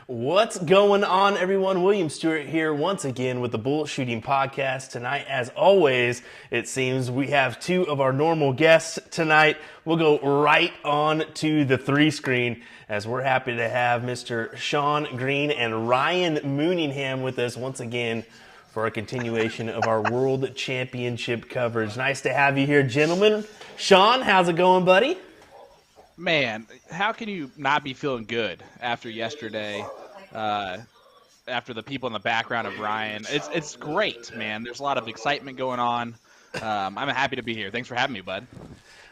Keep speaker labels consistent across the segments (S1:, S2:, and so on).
S1: What's going on, everyone? William Stuart here once again with the Bullshooting Podcast. Tonight, as always, it seems we have two of our normal guests tonight. We'll go right on to the three screen as we're happy to have Mr. Sean Green and Ryan Mooneyham with us once again for a continuation of our World Championship coverage. Nice to have you here, gentlemen. Sean, how's it going, buddy?
S2: Man, how can you not be feeling good after yesterday? After the people in the background of Ryan, it's great, man. There's a lot of excitement going on. I'm happy to be here. Thanks for having me, bud.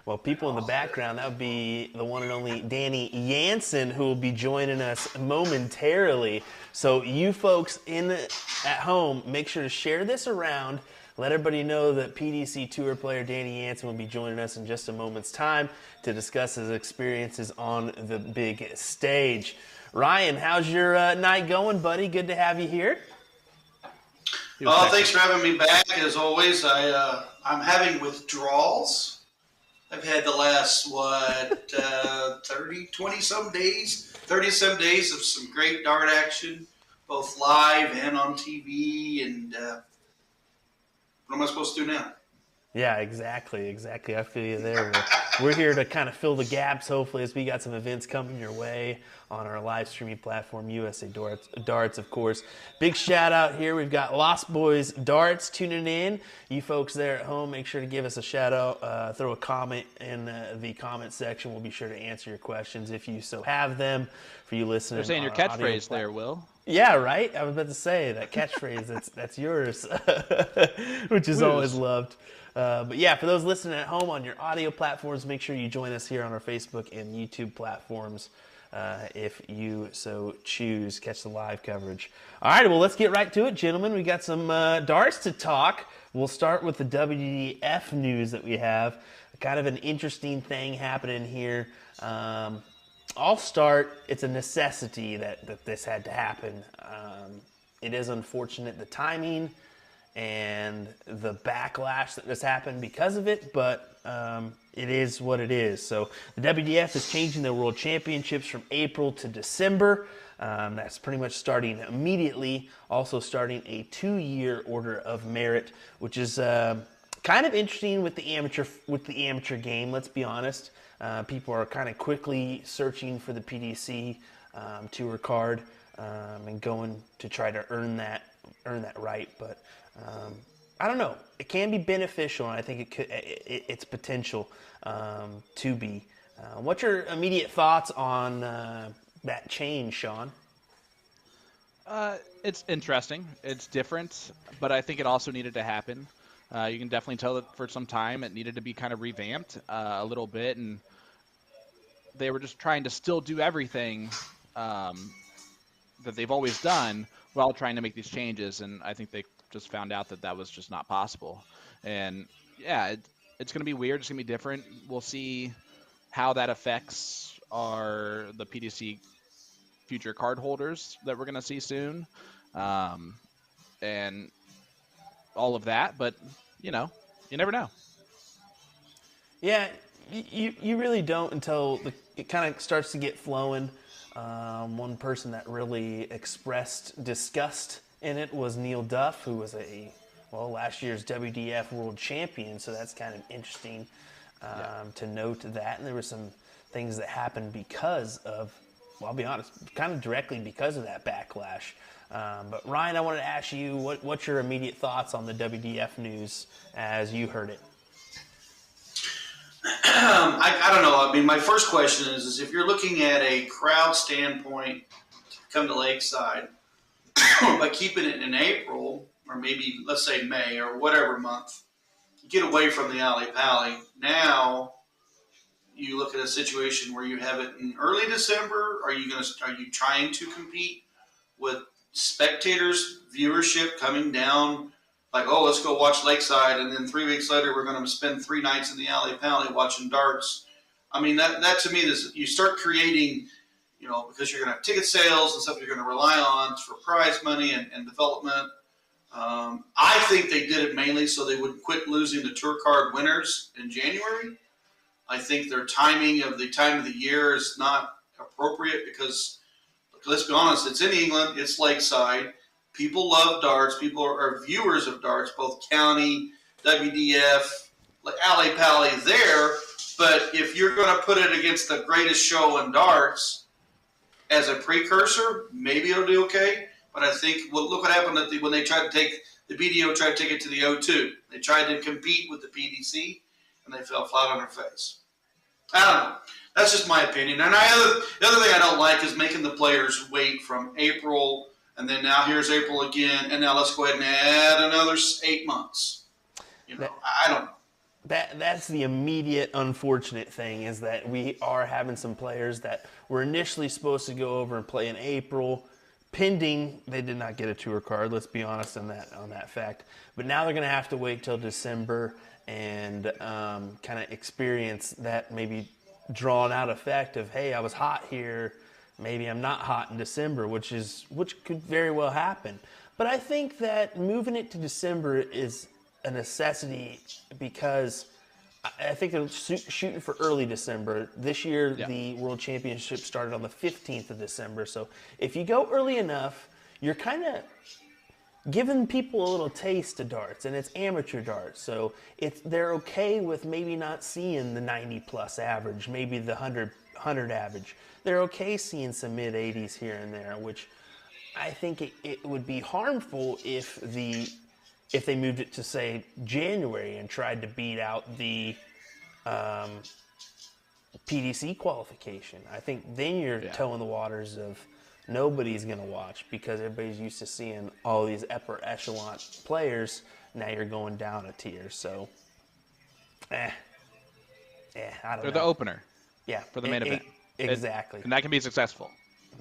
S1: Well, people in the background, that would be the one and only Danny Jansen, who will be joining us momentarily. So you folks at home, make sure to share this around. Let everybody know that PDC Tour player Danny Jansen will be joining us in just a moment's time to discuss his experiences on the big stage. Ryan, how's your night going, buddy? Good to have you here.
S3: Thanks for having me back. As always, I'm having withdrawals. I've had the last, 30-some days of some great dart action, both live and on TV, and what am I supposed to do now?
S1: Yeah, exactly. I feel you there. We're here to kind of fill the gaps, hopefully, as we got some events coming your way on our live streaming platform, USA Darts, of course. Big shout out here. We've got Lost Boys Darts tuning in. You folks there at home, make sure to give us a shout out. Throw a comment in the comment section. We'll be sure to answer your questions if you so have them. For you listening,
S2: they're saying your catchphrase there, Will.
S1: Yeah, right? I was about to say that catchphrase, that's yours, which is always loved. But yeah, for those listening at home on your audio platforms, make sure you join us here on our Facebook and YouTube platforms if you so choose. Catch the live coverage. All right, well, let's get right to it, gentlemen. We got some darts to talk. We'll start with the WDF news that we have. Kind of an interesting thing happening here. I'll start. It's a necessity that this had to happen. It is unfortunate, the timing and the backlash that has happened because of it, but it is what it is. So the WDF is changing their World Championships from April to December. That's pretty much starting immediately. Also starting a 2-year order of merit, which is kind of interesting with the amateur game. Let's be honest. People are kind of quickly searching for the PDC tour card and going to try to earn that right. But I don't know. It can be beneficial, and I think it's potential to be. What's your immediate thoughts on that change, Sean?
S2: It's interesting. It's different, but I think it also needed to happen. You can definitely tell that for some time it needed to be kind of revamped a little bit, and they were just trying to still do everything that they've always done while trying to make these changes, and I think they just found out that was just not possible. And yeah, it's going to be weird. It's going to be different. We'll see how that affects the PDC future card holders that we're going to see soon, and all of that. But, you never know.
S1: Yeah, you really don't until it kind of starts to get flowing. One person that really expressed disgust in it was Neil Duff, who was last year's WDF World Champion, so that's kind of interesting to note that. And there were some things that happened because of, well, I'll be honest, kind of directly because of that backlash. But Ryan, I wanted to ask you, what's your immediate thoughts on the WDF news as you heard it?
S3: I don't know. I mean, my first question is if you're looking at a crowd standpoint to come to Lakeside, by keeping it in April, or maybe, let's say, May, or whatever month, you get away from the alley-pally. Now, you look at a situation where you have it in early December. Are you trying to compete with spectators, viewership coming down? Like, oh, let's go watch Lakeside, and then 3 weeks later we're going to spend 3 nights in the alley-pally watching darts. I mean, that to me, you start creating, because you're going to have ticket sales and stuff you're going to rely on for prize money and development. I think they did it mainly so they would quit losing the tour card winners in January. I think their timing of the time of the year is not appropriate because let's be honest, it's in England, it's Lakeside. People love darts. People are viewers of darts, both county, WDF, like Alley Pally there. But if you're going to put it against the greatest show in darts as a precursor, maybe it'll do okay. But I think, well, look what happened when they tried to take the BDO tried to take it to the O2. They tried to compete with the PDC, and they fell flat on their face. I don't know. That's just my opinion. And the other thing I don't like is making the players wait from April, and then now here's April again, and now let's go ahead and add another 8 months. I don't know.
S1: That's the immediate unfortunate thing, is that we are having some players that were initially supposed to go over and play in April, pending they did not get a tour card. Let's be honest on that fact. But now they're going to have to wait till December and kind of experience that maybe drawn out effect of, hey, I was hot here, maybe I'm not hot in December, which could very well happen. But I think that moving it to December is a necessity, because I think they're shooting for early December. This year, The World Championship started on the 15th of December. So if you go early enough, you're kind of giving people a little taste of darts, and it's amateur darts. So they're okay with maybe not seeing the 90-plus average, maybe the 100 average. They're okay seeing some mid-80s here and there, which I think it would be harmful if they moved it to, say, January and tried to beat out the PDC qualification. I think then you're towing the waters of nobody's going to watch, because everybody's used to seeing all these upper echelon players. Now you're going down a tier. So, I don't know.
S2: They're the opener.
S1: Yeah.
S2: For the main event.
S1: Exactly.
S2: And that can be successful.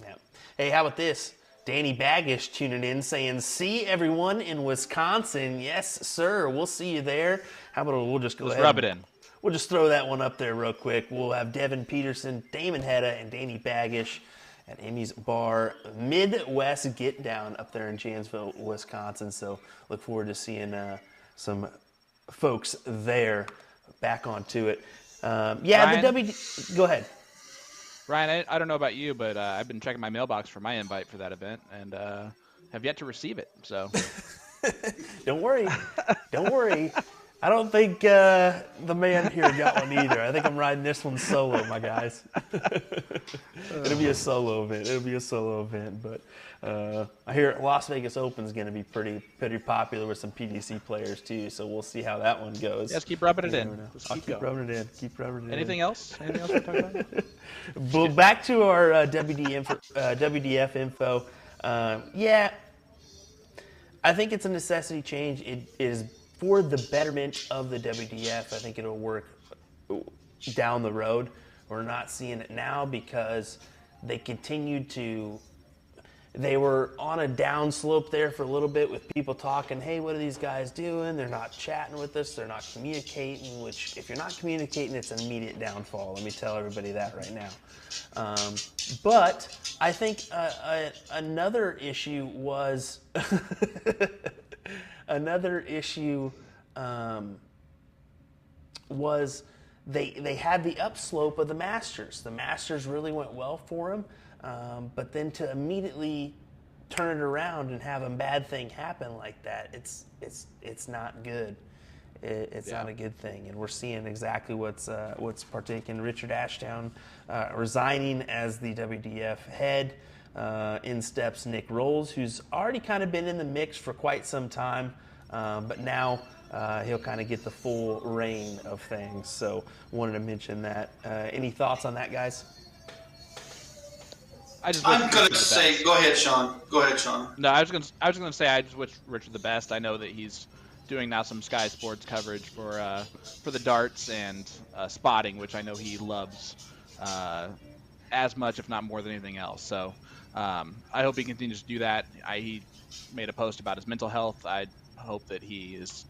S1: Yeah. Hey, how about this? Danny Baggish tuning in saying, see everyone in Wisconsin. Yes, sir. We'll see you there. How about we'll just go ahead.
S2: Rub it in.
S1: We'll just throw that one up there real quick. We'll have Devin Peterson, Damon Hedda, and Danny Baggish at Amy's Bar Midwest Get Down up there in Janesville, Wisconsin. So look forward to seeing some folks there. Back onto it.
S2: Ryan?
S1: Go ahead.
S2: Ryan, I don't know about you, but I've been checking my mailbox for my invite for that event, and have yet to receive it. So
S1: Don't worry. I don't think the man here got one either. I think I'm riding this one solo, my guys. It'll be a solo event. But I hear Las Vegas Open's going to be pretty popular with some PDC players too. So we'll see how that one goes.
S2: Just keep rubbing it in.
S1: I'll keep rubbing it in.
S2: Anything else? Anything else we're talking about?
S1: Well, back to our WDF info. I think it's a necessity change. It is for the betterment of the WDF. I think it'll work down the road. We're not seeing it now because they continued to. They were on a down slope there for a little bit with people talking, hey, what are these guys doing? They're not chatting with us. They're not communicating, which if you're not communicating, it's an immediate downfall. Let me tell everybody that right now. But I think another issue was was they had the upslope of the Masters. The Masters really went well for them. But then to immediately turn it around and have a bad thing happen like that, it's not good. It's not a good thing, and we're seeing exactly what's partaking. Richard Ashdown resigning as the WDF head. In steps Nick Rolls, who's already kind of been in the mix for quite some time, but now he'll kind of get the full reign of things. So wanted to mention that. Any thoughts on that, guys?
S3: I'm going to say, go ahead, Sean.
S2: No, I was going to say I just wish Richard the best. I know that he's doing now some Sky Sports coverage for the darts and spotting, which I know he loves as much, if not more than anything else. So I hope he continues to do that. He made a post about his mental health. I hope that he is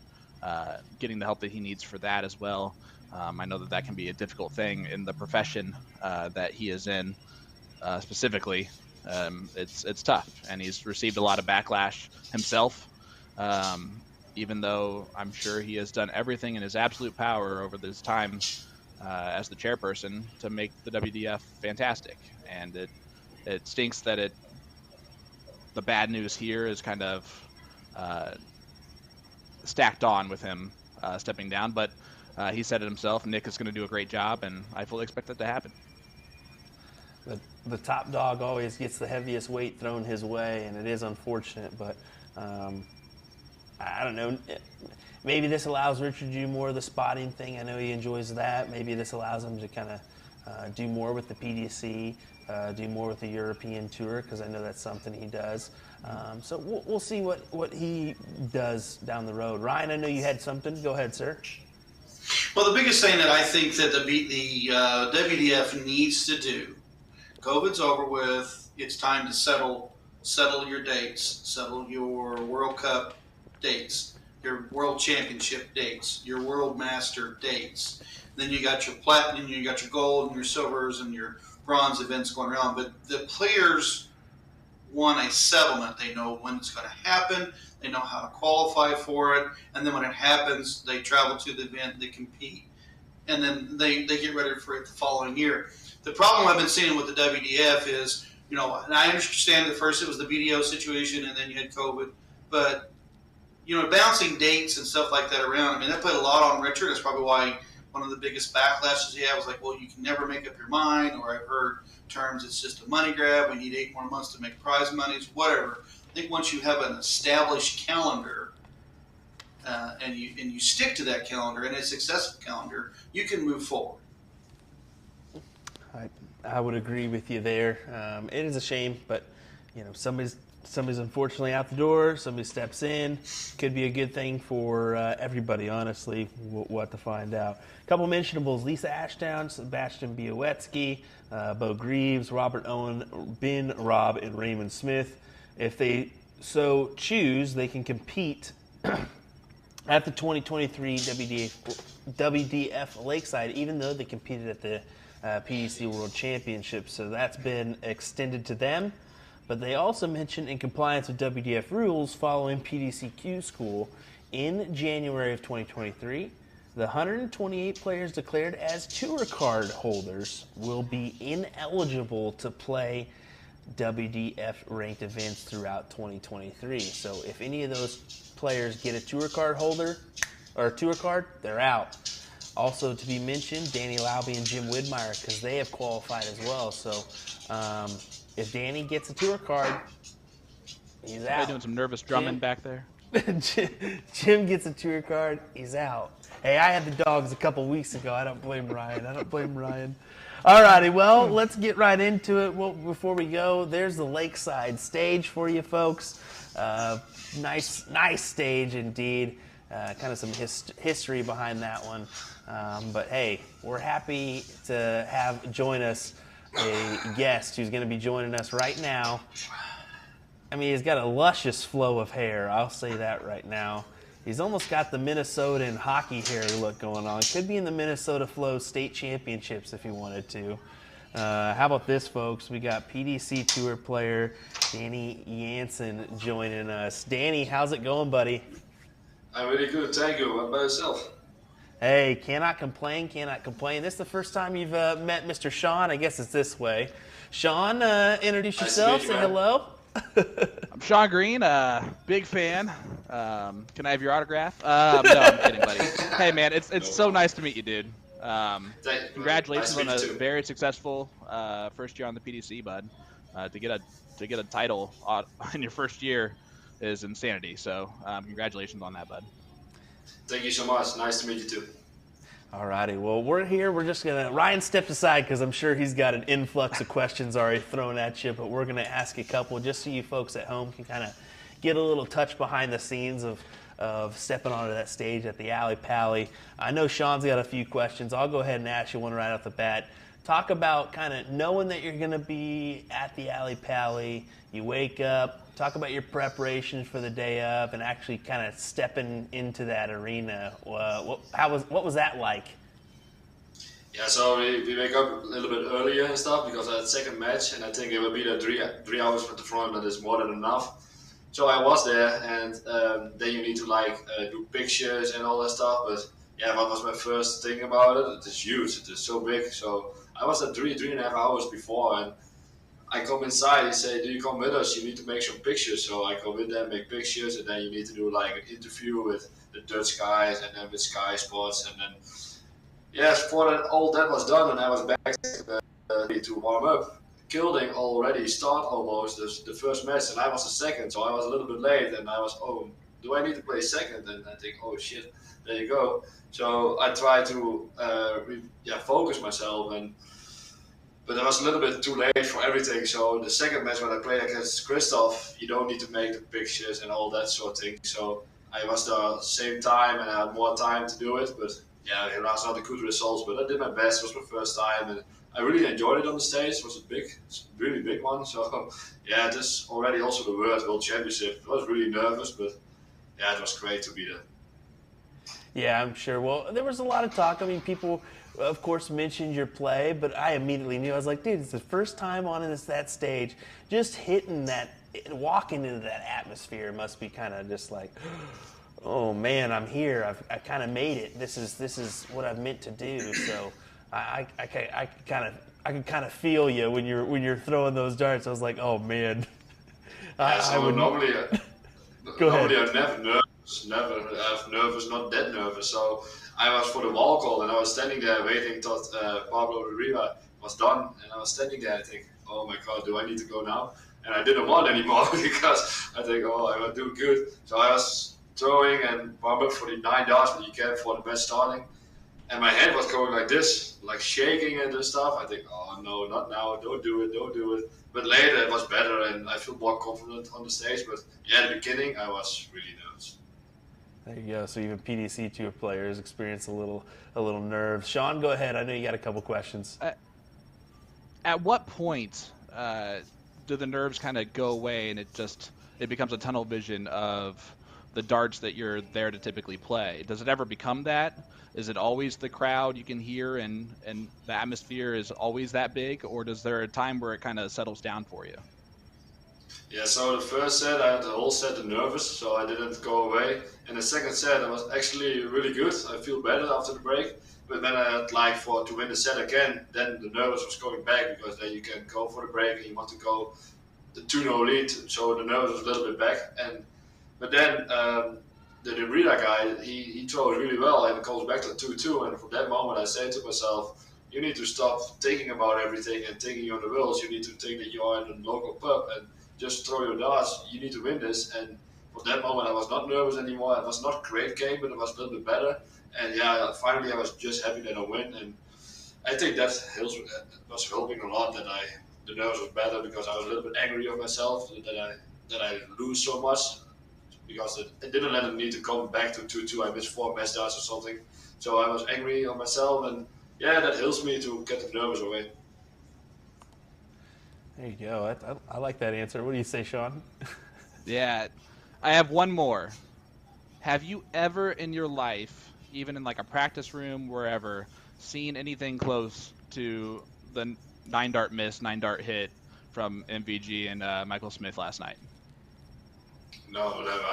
S2: getting the help that he needs for that as well. I know that can be a difficult thing in the profession that he is in. Specifically, it's tough, and he's received a lot of backlash himself, even though I'm sure he has done everything in his absolute power over this time as the chairperson to make the WDF fantastic. And it stinks that it the bad news here is kind of stacked on with him stepping down. But he said it himself. Nick is going to do a great job, and I fully expect that to happen.
S1: The top dog always gets the heaviest weight thrown his way, and it is unfortunate, but I don't know. Maybe this allows Richard to do more of the spotting thing. I know he enjoys that. Maybe this allows him to kind of do more with the PDC, do more with the European Tour, because I know that's something he does. So we'll see what he does down the road. Ryan, I know you had something. Go ahead, sir.
S3: Well, the biggest thing that I think that the WDF needs to do, COVID's over with. It's time to settle your dates, settle your World Cup dates, your World Championship dates, your World Master dates. Then you got your platinum, you got your gold, and your silvers, and your bronze events going around. But the players want a settlement. They know when it's going to happen. They know how to qualify for it. And then when it happens, they travel to the event, they compete. And then they get ready for it the following year. The problem I've been seeing with the WDF is, and I understand at first it was the BDO situation and then you had COVID, but, bouncing dates and stuff like that around, I mean, that played a lot on Richard. That's probably why one of the biggest backlashes he had was like, well, you can never make up your mind, or I've heard terms, it's just a money grab. We need 8 more months to make prize monies, whatever. I think once you have an established calendar and you stick to that calendar and a successful calendar, you can move forward.
S1: I would agree with you there. It is a shame, but somebody's unfortunately out the door. Somebody steps in. Could be a good thing for everybody. Honestly, we'll have to find out. A couple mentionables: Lisa Ashdown, Sebastian Białecki, Bo Greaves, Robert Owen, Ben Robb, and Raymond Smith. If they so choose, they can compete at the 2023 WDF Lakeside, even though they competed at the PDC World Championship. So that's been extended to them. But they also mentioned, in compliance with WDF rules following PDCQ school in January of 2023, the 128 players declared as tour card holders will be ineligible to play WDF ranked events throughout 2023. So if any of those players get a tour card holder or a tour card, they're out. Also to be mentioned, Danny Laube and Jim Widmeyer, because they have qualified as well. So if Danny gets a tour card, he's out.
S2: Are they doing some nervous drumming back there?
S1: Jim gets a tour card, he's out. Hey, I had the dogs a couple weeks ago. I don't blame Ryan. All righty, well, let's get right into it. Well, before we go, there's the Lakeside stage for you folks. Nice stage indeed. Kind of some history behind that one. But hey, we're happy to have join us a guest who's going to be joining us right now. I mean, he's got a luscious flow of hair. I'll say that right now. He's almost got the Minnesotan hockey hair look going on. Could be in the Minnesota Flow State Championships if he wanted to. How about this, folks? We got PDC Tour player Danny Jansen joining us. Danny, how's it going, buddy?
S4: I'm really good, thank you. What about yourself?
S1: Hey, cannot complain. This is the first time you've met Mr. Sean. I guess it's this way. Sean, introduce yourself. Say hello.
S2: I'm Sean Green, big fan. Can I have your autograph? No, I'm kidding, buddy. Hey, man, it's so nice to meet you, dude. Congratulations on a very successful first year on the PDC, bud. To get a title in your first year is insanity. So congratulations on that, bud.
S4: Thank you so much. Nice to meet you too.
S1: All righty. Well, we're here. We're just going to... Ryan stepped aside because I'm sure he's got an influx of questions already thrown at you, but we're going to ask a couple just so you folks at home can kind of get a little touch behind the scenes of stepping onto that stage at the Alley Pally. I know Sean's got a few questions. I'll go ahead and ask you one right off the bat. Talk about kind of knowing that you're going to be at the Alley Pally. You wake up. Talk about your preparations for the day of and actually kind of stepping into that arena. What was that like?
S4: Yeah, so we wake up a little bit earlier and stuff because I had second match, and I think it will be there 3 hours from the front. That is more than enough. So I was there, and then you need to do pictures and all that stuff. But yeah, what was my first thing about it? It is huge. It is so big. So I was at 3.5 hours before, and I come inside, he say, do you come with us? You need to make some pictures. So I come with them, make pictures, and then you need to do like an interview with the Dutch guys and then with Sky Sports. And then, yes, for that, all that was done, and I was back to warm up. Kilding already start almost the first match, and I was the second, so I was a little bit late, and I was, oh, do I need to play second? And I think, oh shit, there you go. So I tried to focus myself, but I was a little bit too late for everything. So the second match when I played against Christoph, you don't need to make the pictures and all that sort of thing. So I was there at the same time, and I had more time to do it, but yeah, it was not a good results, but I did my best. It was my first time, and I really enjoyed it on the stage. It was a really big one. So yeah, this already also the World Championship. I was really nervous, but yeah, it was great to be there.
S1: Yeah, I'm sure. Well, there was a lot of talk. I mean, people, of course, mentioned your play, but I immediately knew. I was like, dude, it's the first time on that stage. Just hitting that, walking into that atmosphere must be kind of just like, oh man, I'm here. I kind of made it. This is what I've meant to do. So I could kind of feel you when you're throwing those darts. I was like, oh man.
S4: Normally
S1: Go ahead.
S4: I'm never nervous, not that nervous. So I was for the wall call, and I was standing there waiting till Pablo Riva was done, and I was standing there. I think, oh my God, do I need to go now? And I didn't want anymore because I think, oh, I will do good. So I was throwing and warm up for the 9 darts, but you can for the match starting. And my head was going like this, like shaking and stuff. I think, oh no, not now, don't do it. But later it was better, and I feel more confident on the stage. But yeah, at the beginning I was really nervous.
S1: There you go. So even PDC Tour players experience a little nerves. Sean, go ahead. I know you got a couple questions.
S2: At what point do the nerves kind of go away and it becomes a tunnel vision of the darts that you're there to typically play? Does it ever become that? Is it always the crowd you can hear and the atmosphere is always that big, or is there a time where it kind of settles down for you?
S4: Yeah, so the first set I had the whole set nervous, so I didn't go away. And the second set I was actually really good. I feel better after the break. But then I had to win the set again, then the nervous was going back, because then you can go for the break and you want to go the 2-0 lead, so the nervous was a little bit back. But then the Rita guy, he throws really well and goes back to 2-2, and from that moment I say to myself, you need to stop thinking about everything and thinking you're on the wheels. You need to think that you're in a local pub and just throw your darts. You need to win this. And from that moment I was not nervous anymore. It was not a great game, but it was a little bit better. And yeah, finally I was just happy that I win. And I think that was helping a lot, that the nerves was better, because I was a little bit angry of myself that I lose so much, because it didn't let me need to come back to 2-2. I missed 4 match darts or something. So I was angry on myself, and yeah, that helps me to get the nerves away.
S1: There you go. I like that answer. What do you say, Sean?
S2: Yeah, I have one more. Have you ever in your life, even in like a practice room, wherever, seen anything close to the 9-dart miss, 9-dart hit from MVG and Michael Smith last night?
S4: No, never.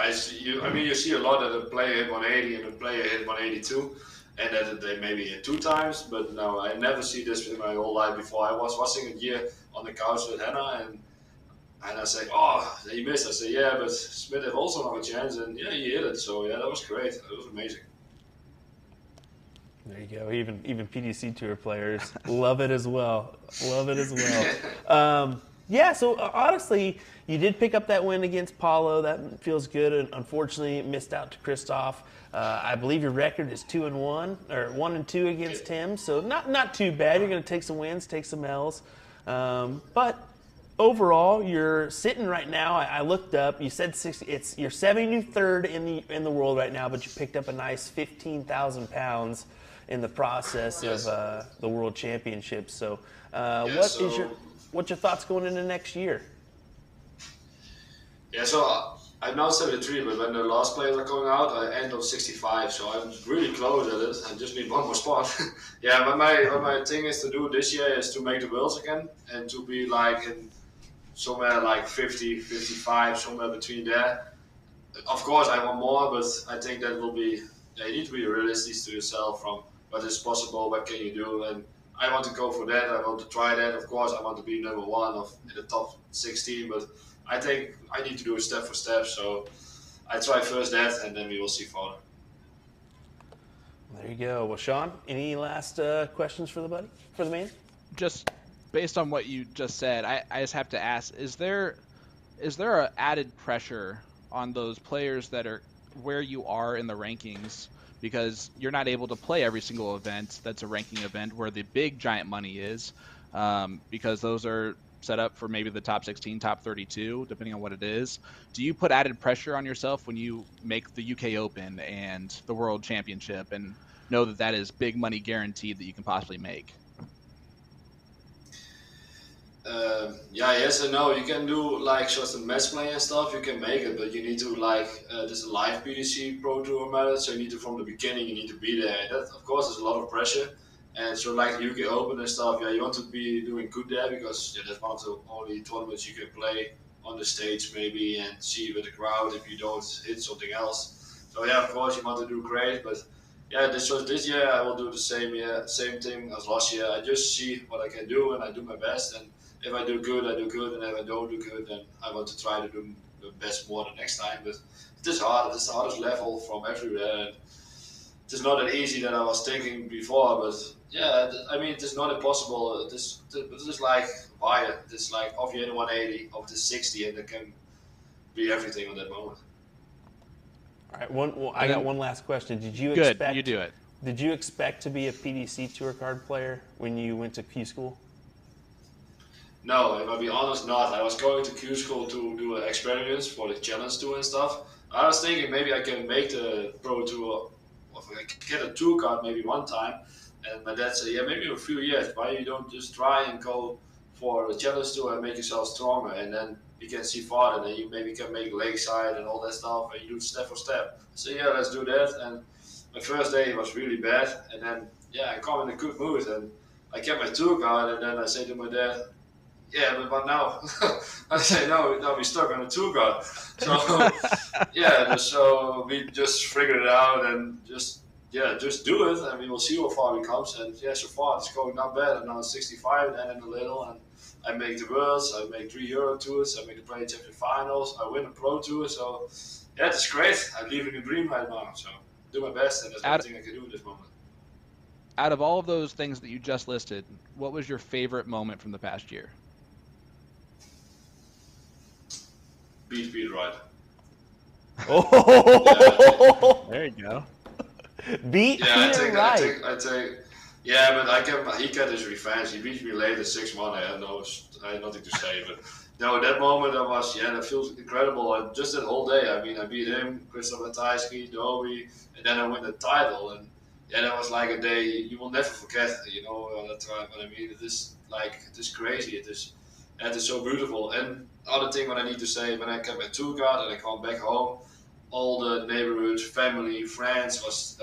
S4: You see a lot that a player hit 180 and a player hit 182, and that they maybe hit 2 times, but no, I never see this in my whole life before. I was watching a year on the couch with Hannah, and I say, oh, he missed. I say, yeah, but Smith had also have a chance, and yeah, he hit it. So yeah, that was great. It was amazing.
S1: There you go. Even PDC Tour players love it as well. Yeah, so honestly, you did pick up that win against Paulo. That feels good. And unfortunately, it missed out to Christoph. I believe your record is 2-1 or 1-2 against him. So not too bad. You're going to take some wins, take some L's. But overall, you're sitting right now. I looked up. You said 60. You're 73rd in the world right now, but you picked up a nice 15,000 pounds in the process of the World Championships. So, what's your thoughts going into next year?
S4: Yeah, so I'm now 73, but when the last players are going out, I end up 65. So I'm really close at it. I just need one more spot. Yeah, what my thing is to do this year is to make the Worlds again and to be like in somewhere like 50, 55, somewhere between there. Of course, I want more, but I think that will be. Yeah, you need to be realistic to yourself from what is possible, what can you do, and I want to go for that. I want to try that. Of course, I want to be number one in the top 16, but I think I need to do it step for step. So I try first that, and then we will see further.
S1: There you go. Well, Sean, any last questions for the man?
S2: Just based on what you just said, I just have to ask: is there a added pressure on those players that are where you are in the rankings, because you're not able to play every single event that's a ranking event where the big giant money is, because those are set up for maybe the top 16, top 32, depending on what it is. Do you put added pressure on yourself when you make the UK Open and the World Championship and know that is big money guaranteed that you can possibly make?
S4: Yes and no. You can do like just a match play and stuff. You can make it, but you need to this live PDC Pro Tour method. So you need to from the beginning. You need to be there. And that of course is a lot of pressure. And so like the UK Open and stuff. Yeah, you want to be doing good there because that's one of the only tournaments you can play on the stage maybe and see with the crowd if you don't hit something else. So yeah, of course you want to do great, but yeah, this year I will do the same thing as last year. I just see what I can do and I do my best. And if I do good, I do good, and if I don't do good, then I want to try to do the best more the next time. But it is hard. It's the hardest level from everywhere. And it's not that easy that I was thinking before. But yeah, I mean, it is not impossible. This is like wire. It's like off you in 180, off the 60, and it can be everything on that moment.
S1: All right. I got one last question. Did you
S2: Good.
S1: expect?
S2: You do it.
S1: Did you expect to be a PDC Tour Card player when you went to Q school?
S4: No, if I'll be honest, not. I was going to Q school to do experiments for the challenge tour and stuff. I was thinking maybe I can make the pro tour, or I can get a tour card maybe one time. And my dad said, yeah, maybe in a few years. Why you don't just try and go for the challenge tour and make yourself stronger, and then you can see farther. And then you maybe can make lakeside and all that stuff, and you do step for step. So yeah, let's do that. And my first day was really bad, and then I come in a good mood, and I get my tour card, and then I say to my dad, yeah, but what now? I say, no, we're stuck on a tour card. So, so we just figured it out and just do it, and we will see how far it comes. And so far it's going not bad. I'm now 65 and in a little, and I make the Worlds, I make 3 Euro Tours, I make the Play Champion Finals, I win a Pro Tour. So, it's great. I'm living a dream right now. So, do my best, and that's everything I can do in this moment.
S2: Out of all of those things that you just listed, what was your favorite moment from the past year?
S4: Beat right.
S1: Oh,
S2: there you go.
S1: Beat
S4: I
S1: Peter
S4: think,
S1: right.
S4: I think, but he got his revenge. He beat me late at 6-1. I had nothing to say, but no, that moment that feels incredible. And just that whole day, I mean, I beat him, Christopher Tyski, Dobie, and then I win the title. And that was like a day you will never forget. That time. But I mean, it is crazy. It is so beautiful. And other thing what I need to say, when I got my tour card and I come back home, all the neighborhoods, family, friends was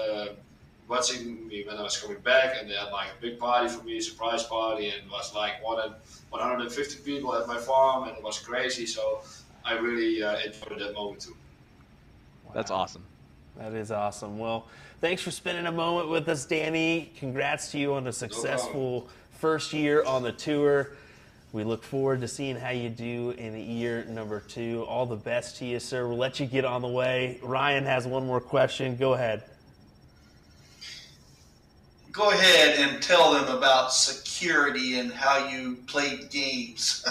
S4: watching me when I was coming back, and they had like a big party for me, a surprise party, and it was like more than 150 people at my farm, and it was crazy. So I really enjoyed that moment too.
S2: Wow. That's awesome.
S1: That is awesome. Well, thanks for spending a moment with us, Danny. Congrats to you on a successful first year on the tour. We look forward to seeing how you do in year number 2. All the best to you, sir. We'll let you get on the way. Ryan has one more question. Go ahead.
S3: Go ahead and tell them about security and how you played games.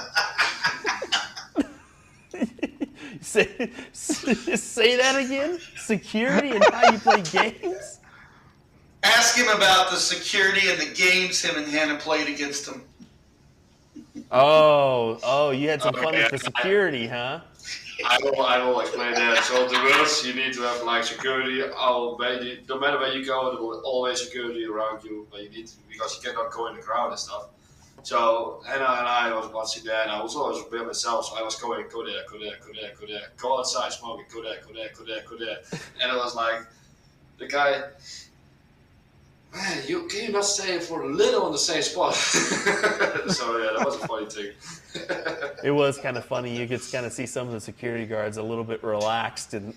S1: Say that again? Security and how you play games?
S3: Ask him about the security and the games him and Hannah played against him.
S1: Oh, you had some fun with the security, huh?
S4: I will explain that. So the Worlds, you need to have like security. No matter where you go, there will always security around you. But you need to, because you cannot go in the crowd and stuff. So Anna and I was watching that, and I was always by myself. So I was going, go there, go outside smoking, go there. And it was like the guy. Man, can you not stay for a little on the same spot? So that was a funny thing.
S1: It was kind of funny. You could kind of see some of the security guards a little bit relaxed in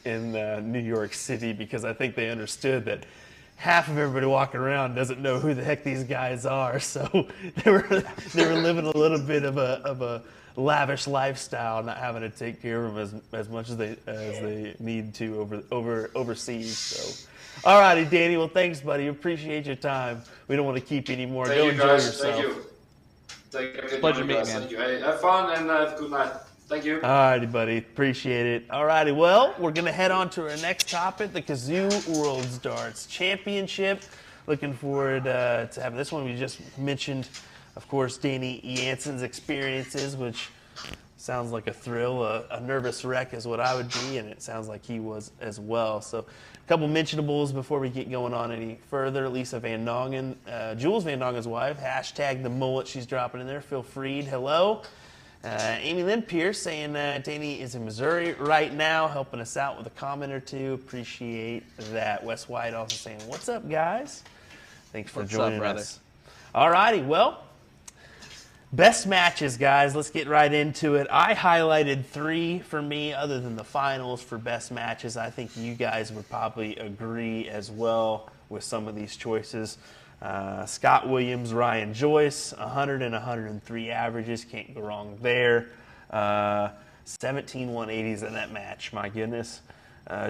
S1: New York City, because I think they understood that half of everybody walking around doesn't know who the heck these guys are. So they were living a little bit of a lavish lifestyle, not having to take care of them as much as they need to overseas. So, all righty, Danny. Well, thanks, buddy. Appreciate your time. We don't want to keep you anymore.
S4: Thank
S1: Go
S4: you,
S1: enjoy
S4: guys.
S1: yourself.
S4: Thank you. Thank you.
S2: Pleasure meeting you, man.
S4: Thank you. Hey, have fun and have a good night. Thank you.
S1: All righty, buddy. Appreciate it. All righty. Well, we're going to head on to our next topic, the Kazoo World Darts Championship. Looking forward to having this one. We just mentioned, of course, Danny Jansen's experiences, which sounds like a thrill. A nervous wreck is what I would be, and it sounds like he was as well. So a couple mentionables before we get going on any further. Lisa Van Dongen, Jules Van Dongen's wife, hashtag the mullet she's dropping in there. Phil Freed, hello. Amy Lynn Pierce saying Danny is in Missouri right now, helping us out with a comment or two. Appreciate that. Wes White also saying, what's up, guys? Thanks for joining us. All righty, well, best matches, guys. Let's get right into it. I highlighted 3 for me, other than the finals, for best matches. I think you guys would probably agree as well with some of these choices. Scott Williams, Ryan Joyce, 100 and 103 averages. Can't go wrong there. 17 180s in that match. My goodness.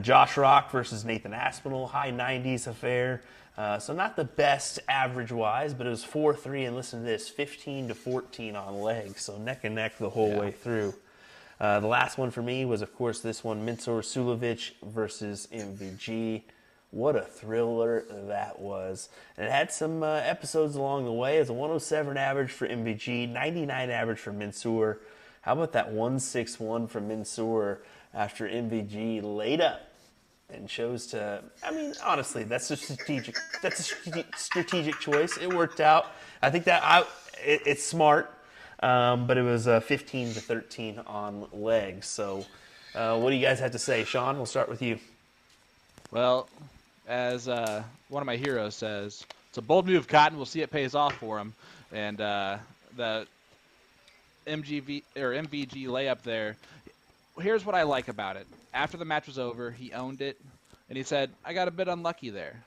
S1: Josh Rock versus Nathan Aspinall, high 90s affair. So not the best average-wise, but it was 4-3, and listen to this, 15-14 on legs, so neck and neck the whole way through. The last one for me was, of course, this one, Mensur Suljovic versus MVG. What a thriller that was. And it had some episodes along the way. It's a 107 average for MVG, 99 average for Mensur. How about that 161 from Mensur after MVG laid up and chose to, I mean, honestly, that's a strategic choice. It worked out. I think that it's smart, but it was 15-13 on legs. So what do you guys have to say? Sean, we'll start with you.
S2: Well, as one of my heroes says, it's a bold move, Cotton. We'll see it pays off for him. And the MVG layup there, here's what I like about it. After the match was over, he owned it, and he said, I got a bit unlucky there.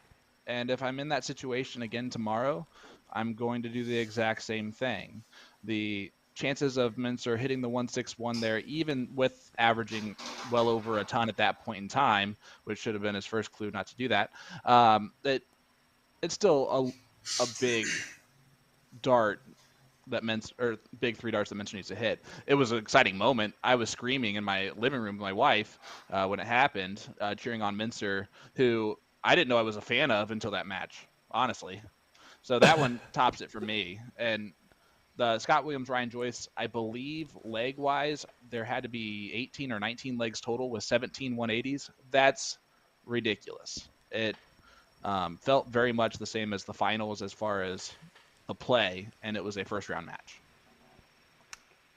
S2: And if I'm in that situation again tomorrow, I'm going to do the exact same thing. The chances of Mensur hitting the 161 there, even with averaging well over a ton at that point in time, which should have been his first clue not to do that, it's still a big dart that big 3 darts that Mensur needs to hit. It was an exciting moment. I was screaming in my living room with my wife when it happened, cheering on Mensur, who I didn't know I was a fan of until that match, honestly. So that one tops it for me. And the Scott Williams, Ryan Joyce, I believe leg-wise, there had to be 18 or 19 legs total with 17 180s. That's ridiculous. It felt very much the same as the finals as far as the play, and it was a first-round match.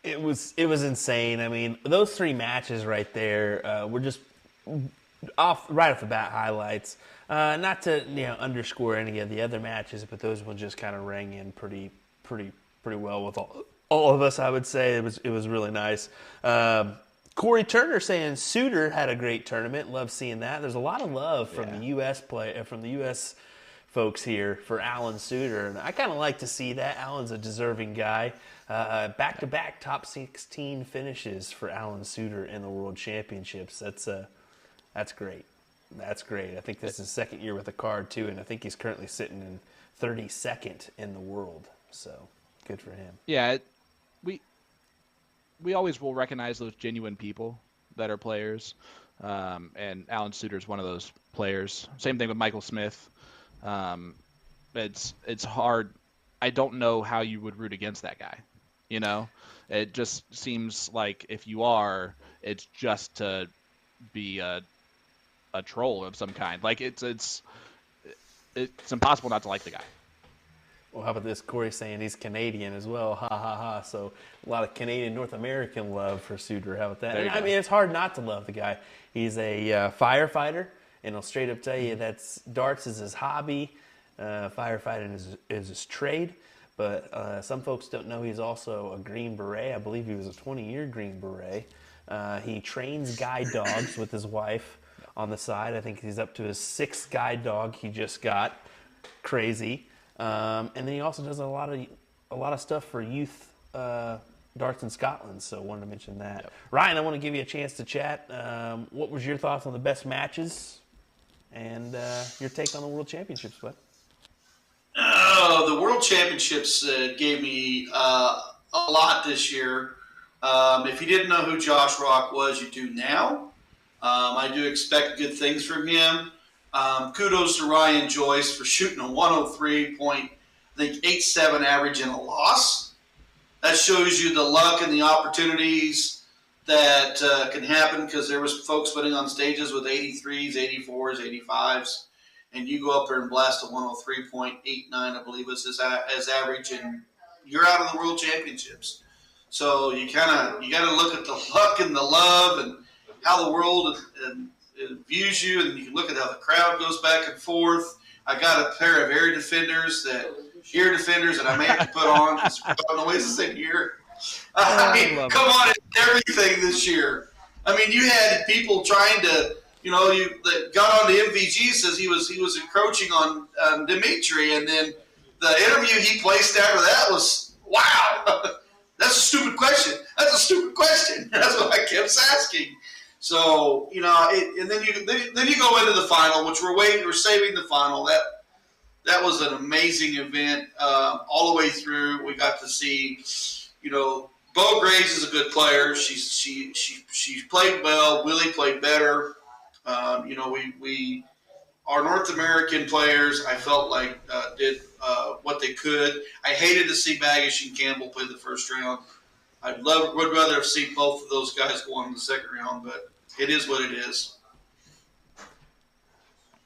S1: It was insane. I mean, those 3 matches right there were just right off the bat highlights. Not to underscore any of the other matches, but those ones just kind of rang in pretty well with all of us. I would say it was really nice. Corey Turner saying Suter had a great tournament. Love seeing that. There's a lot of love from the U.S. folks here for Alan Suter, and I kind of like to see that. Alan's a deserving guy. Back-to-back top 16 finishes for Alan Suter in the World Championships. That's great. That's great. I think this is his second year with the card too, and I think he's currently sitting in 32nd in the world. So good for him.
S2: Yeah, we always will recognize those genuine people that are players, and Alan Suter is one of those players. Same thing with Michael Smith. It's hard. I don't know how you would root against that guy. It just seems like if you are, it's just to be a troll of some kind. Like it's impossible not to like the guy.
S1: Well, how about this? Corey saying he's Canadian as well. Ha ha ha. So a lot of Canadian North American love for Suter. How about that? I mean, it's hard not to love the guy. He's a firefighter, and I'll straight up tell you darts is his hobby. Firefighting is his trade. But some folks don't know he's also a Green Beret. I believe he was a 20-year Green Beret. He trains guide dogs with his wife. on the side. I think he's up to his 6th guide dog he just got. Crazy. And then he also does a lot of stuff for youth darts in Scotland, so wanted to mention that. Yep. Ryan, I want to give you a chance to chat. What was your thoughts on the best matches and your take on the World Championships, bud?
S3: The World Championships gave me a lot this year. If you didn't know who Josh Rock was, you do now. I do expect good things from him. Kudos to Ryan Joyce for shooting a 103.87 average in a loss. That shows you the luck and the opportunities that can happen, because there was folks putting on stages with 83s, 84s, 85s, and you go up there and blast a 103.89, I believe was his average, and you're out of the World Championships. So you got to look at the luck and the love and how the world views you, and you can look at how the crowd goes back and forth. I got a pair of ear defenders that I may have to put on because we're on the ways in here. I mean, come on, it's everything this year. I mean, you had people trying to, that got on the MVG, says he was encroaching on Dimitri, and then the interview he placed after that was, wow, that's a stupid question. That's a stupid question. That's what I kept asking. So, and then you go into the final, which we're saving the final. That was an amazing event all the way through. We got to see, Bo Graves is a good player. She played well. Willie played better. Our North American players, I felt like did what they could. I hated to see Baggish and Campbell play the first round. Would rather have seen both of those guys go on in the second round, but it is what it is.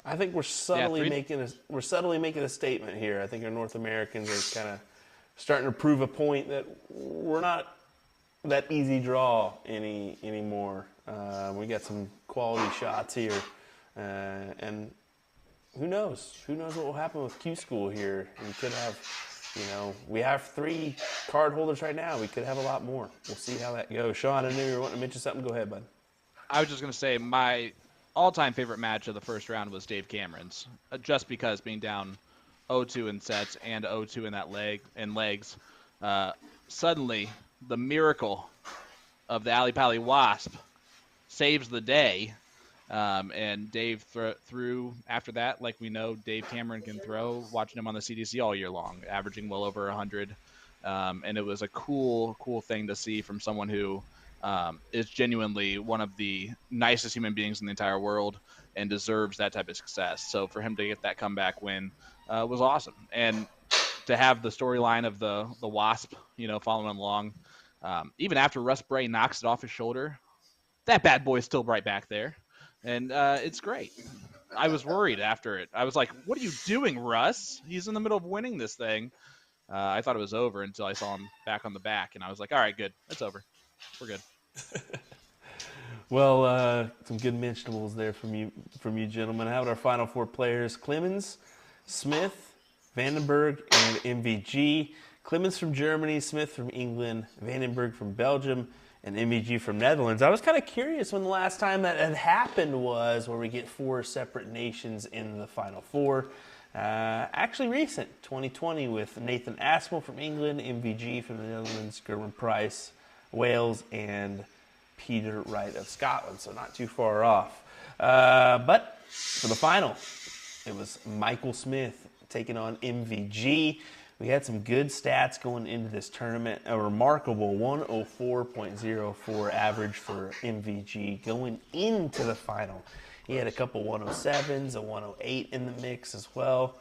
S1: I think we're subtly making a statement here. I think our North Americans are kind of starting to prove a point that we're not that easy draw anymore. We got some quality shots here, and who knows? Who knows what will happen with Q School here? We could have, we have 3 card holders right now. We could have a lot more. We'll see how that goes. Sean, I knew you were wanting to mention something. Go ahead, bud.
S2: I was just going to say my all-time favorite match of the first round was Dave Cameron's, just because being down 0-2 in sets and 0-2 in that legs, suddenly the miracle of the Ali Pali Wasp saves the day, and Dave threw after that like we know Dave Cameron can throw, watching him on the CDC all year long, averaging well over 100, and it was a cool thing to see from someone who is genuinely one of the nicest human beings in the entire world and deserves that type of success. So for him to get that comeback win was awesome. And to have the storyline of the Wasp, following along, even after Russ Bray knocks it off his shoulder, that bad boy is still right back there. And it's great. I was worried after it. I was like, what are you doing, Russ? He's in the middle of winning this thing. I thought it was over until I saw him back on the back, and I was like, all right, good. It's over. We're good.
S1: Well, some good mentionables there from you gentlemen. How about our final 4 players? Clemens, Smith, Vandenberg, and MVG. Clemens from Germany, Smith from England, Vandenberg from Belgium, and MVG from Netherlands. I was kind of curious when the last time that had happened was, where we get 4 separate nations in the final 4. Actually recent, 2020, with Nathan Aspel from England, MVG from the Netherlands, Gerwin Price, Wales, and Peter Wright of Scotland, so not too far off. But for the final, it was Michael Smith taking on MVG. We had some good stats going into this tournament. A remarkable 104.04 average for MVG going into the final. He had a couple 107s, a 108 in the mix as well.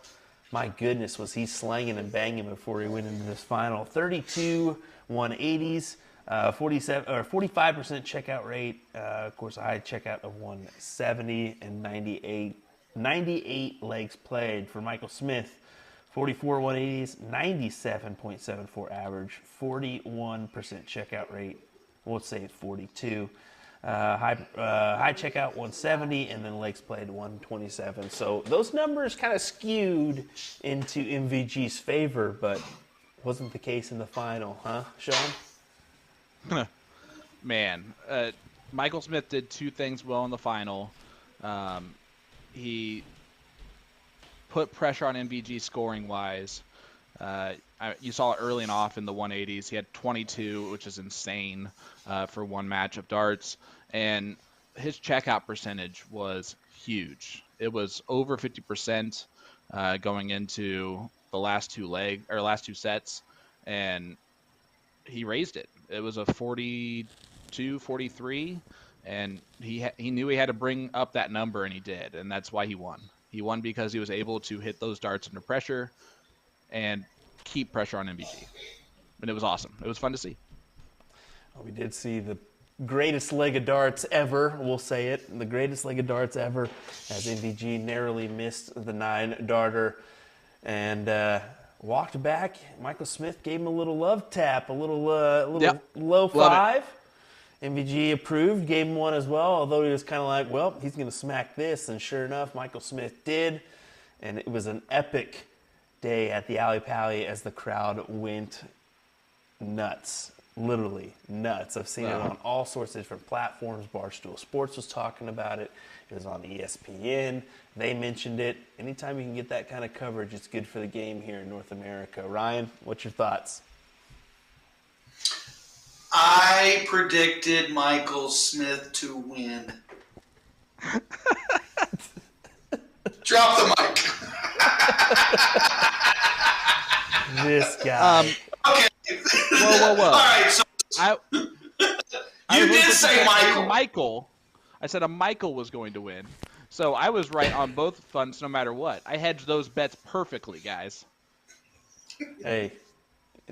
S1: My goodness, was he slanging and banging before he went into this final. 32 180s. 45% checkout rate, of course, a high checkout of 170 and 98 legs played for Michael Smith. 44 180s, 97.74 average, 41% checkout rate. We'll say 42. High checkout 170, and then legs played 127. So those numbers kind of skewed into MVG's favor, but wasn't the case in the final, huh, Sean?
S2: Man, Michael Smith did 2 things well in the final. He put pressure on MVG scoring-wise. You saw it early and often in the 180s. He had 22, which is insane for one match of darts. And his checkout percentage was huge. It was over 50% going into the last two sets, and he raised it. It was a 42, 43, and he knew he had to bring up that number, and he did, and that's why he won. He won because he was able to hit those darts under pressure and keep pressure on MVG. And it was awesome. It was fun to see.
S1: Well, we did see the greatest leg of darts ever, we'll say it, the greatest leg of darts ever, as MVG narrowly missed the 9-darter and walked back. Michael Smith gave him a little love tap, a little low five. MVG approved, gave him one as well, although he was kind of like, well, he's going to smack this. And sure enough, Michael Smith did. And it was an epic day at the Alley Pally as the crowd went nuts. Literally nuts. I've seen it on all sorts of different platforms. Barstool Sports was talking about it. It was on ESPN. They mentioned it. Anytime you can get that kind of coverage, it's good for the game here in North America. Ryan, what's your thoughts?
S3: I predicted Michael Smith to win. Drop the mic.
S1: This guy.
S3: Okay.
S2: Whoa.
S3: All right, so you did say Michael.
S2: Michael. I said a Michael was going to win. So I was right on both fronts no matter what. I hedged those bets perfectly, guys.
S1: Hey,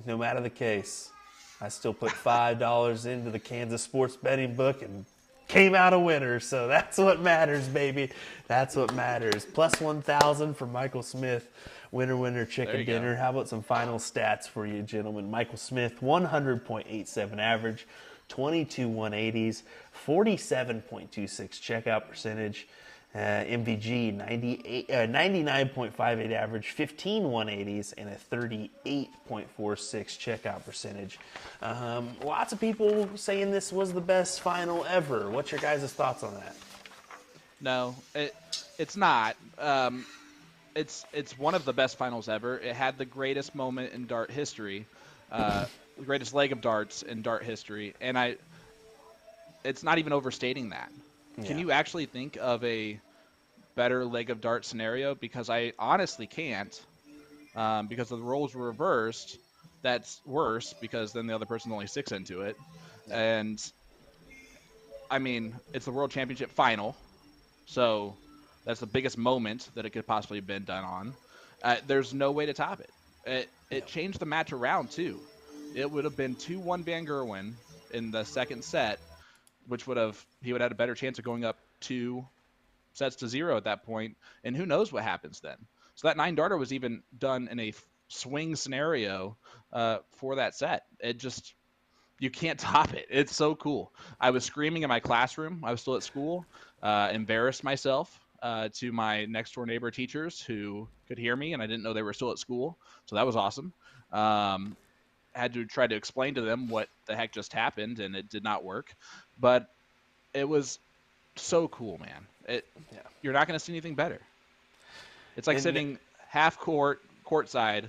S1: no matter the case, I still put $5 into the Kansas sports betting book and came out a winner. So that's what matters, baby. That's what matters. Plus 1,000 for Michael Smith. Winner, chicken dinner. How about some final stats for you, gentlemen? Michael Smith, 100.87 average, 22 180s, 47.26 checkout percentage. MVG, 99.58 average, 15 180s, and a 38.46 checkout percentage. Lots of people saying this was the best final ever. What's your guys' thoughts on that?
S2: No, it's not. It's one of the best finals ever. It had the greatest moment in dart history, the greatest leg of darts in dart history, and it's not even overstating that. Yeah. Can you actually think of a better leg of dart scenario? Because I honestly can't, because the roles were reversed. That's worse because then the other person's only 6 into it, and I mean it's the World Championship final, so that's the biggest moment that it could possibly have been done on. There's no way to top it. It changed the match around, too. It would have been 2-1 Van Gerwen in the second set, which he would have had a better chance of going up 2-0 at that point, and who knows what happens then. So that 9-darter was even done in a swing scenario for that set. You can't top it. It's so cool. I was screaming in my classroom. I was still at school, embarrassed myself to my next door neighbor teachers who could hear me, and I didn't know they were still at school. So that was awesome. Had to try to explain to them what the heck just happened, and it did not work. But it was so cool, man. You're not going to see anything better. It's like sitting half courtside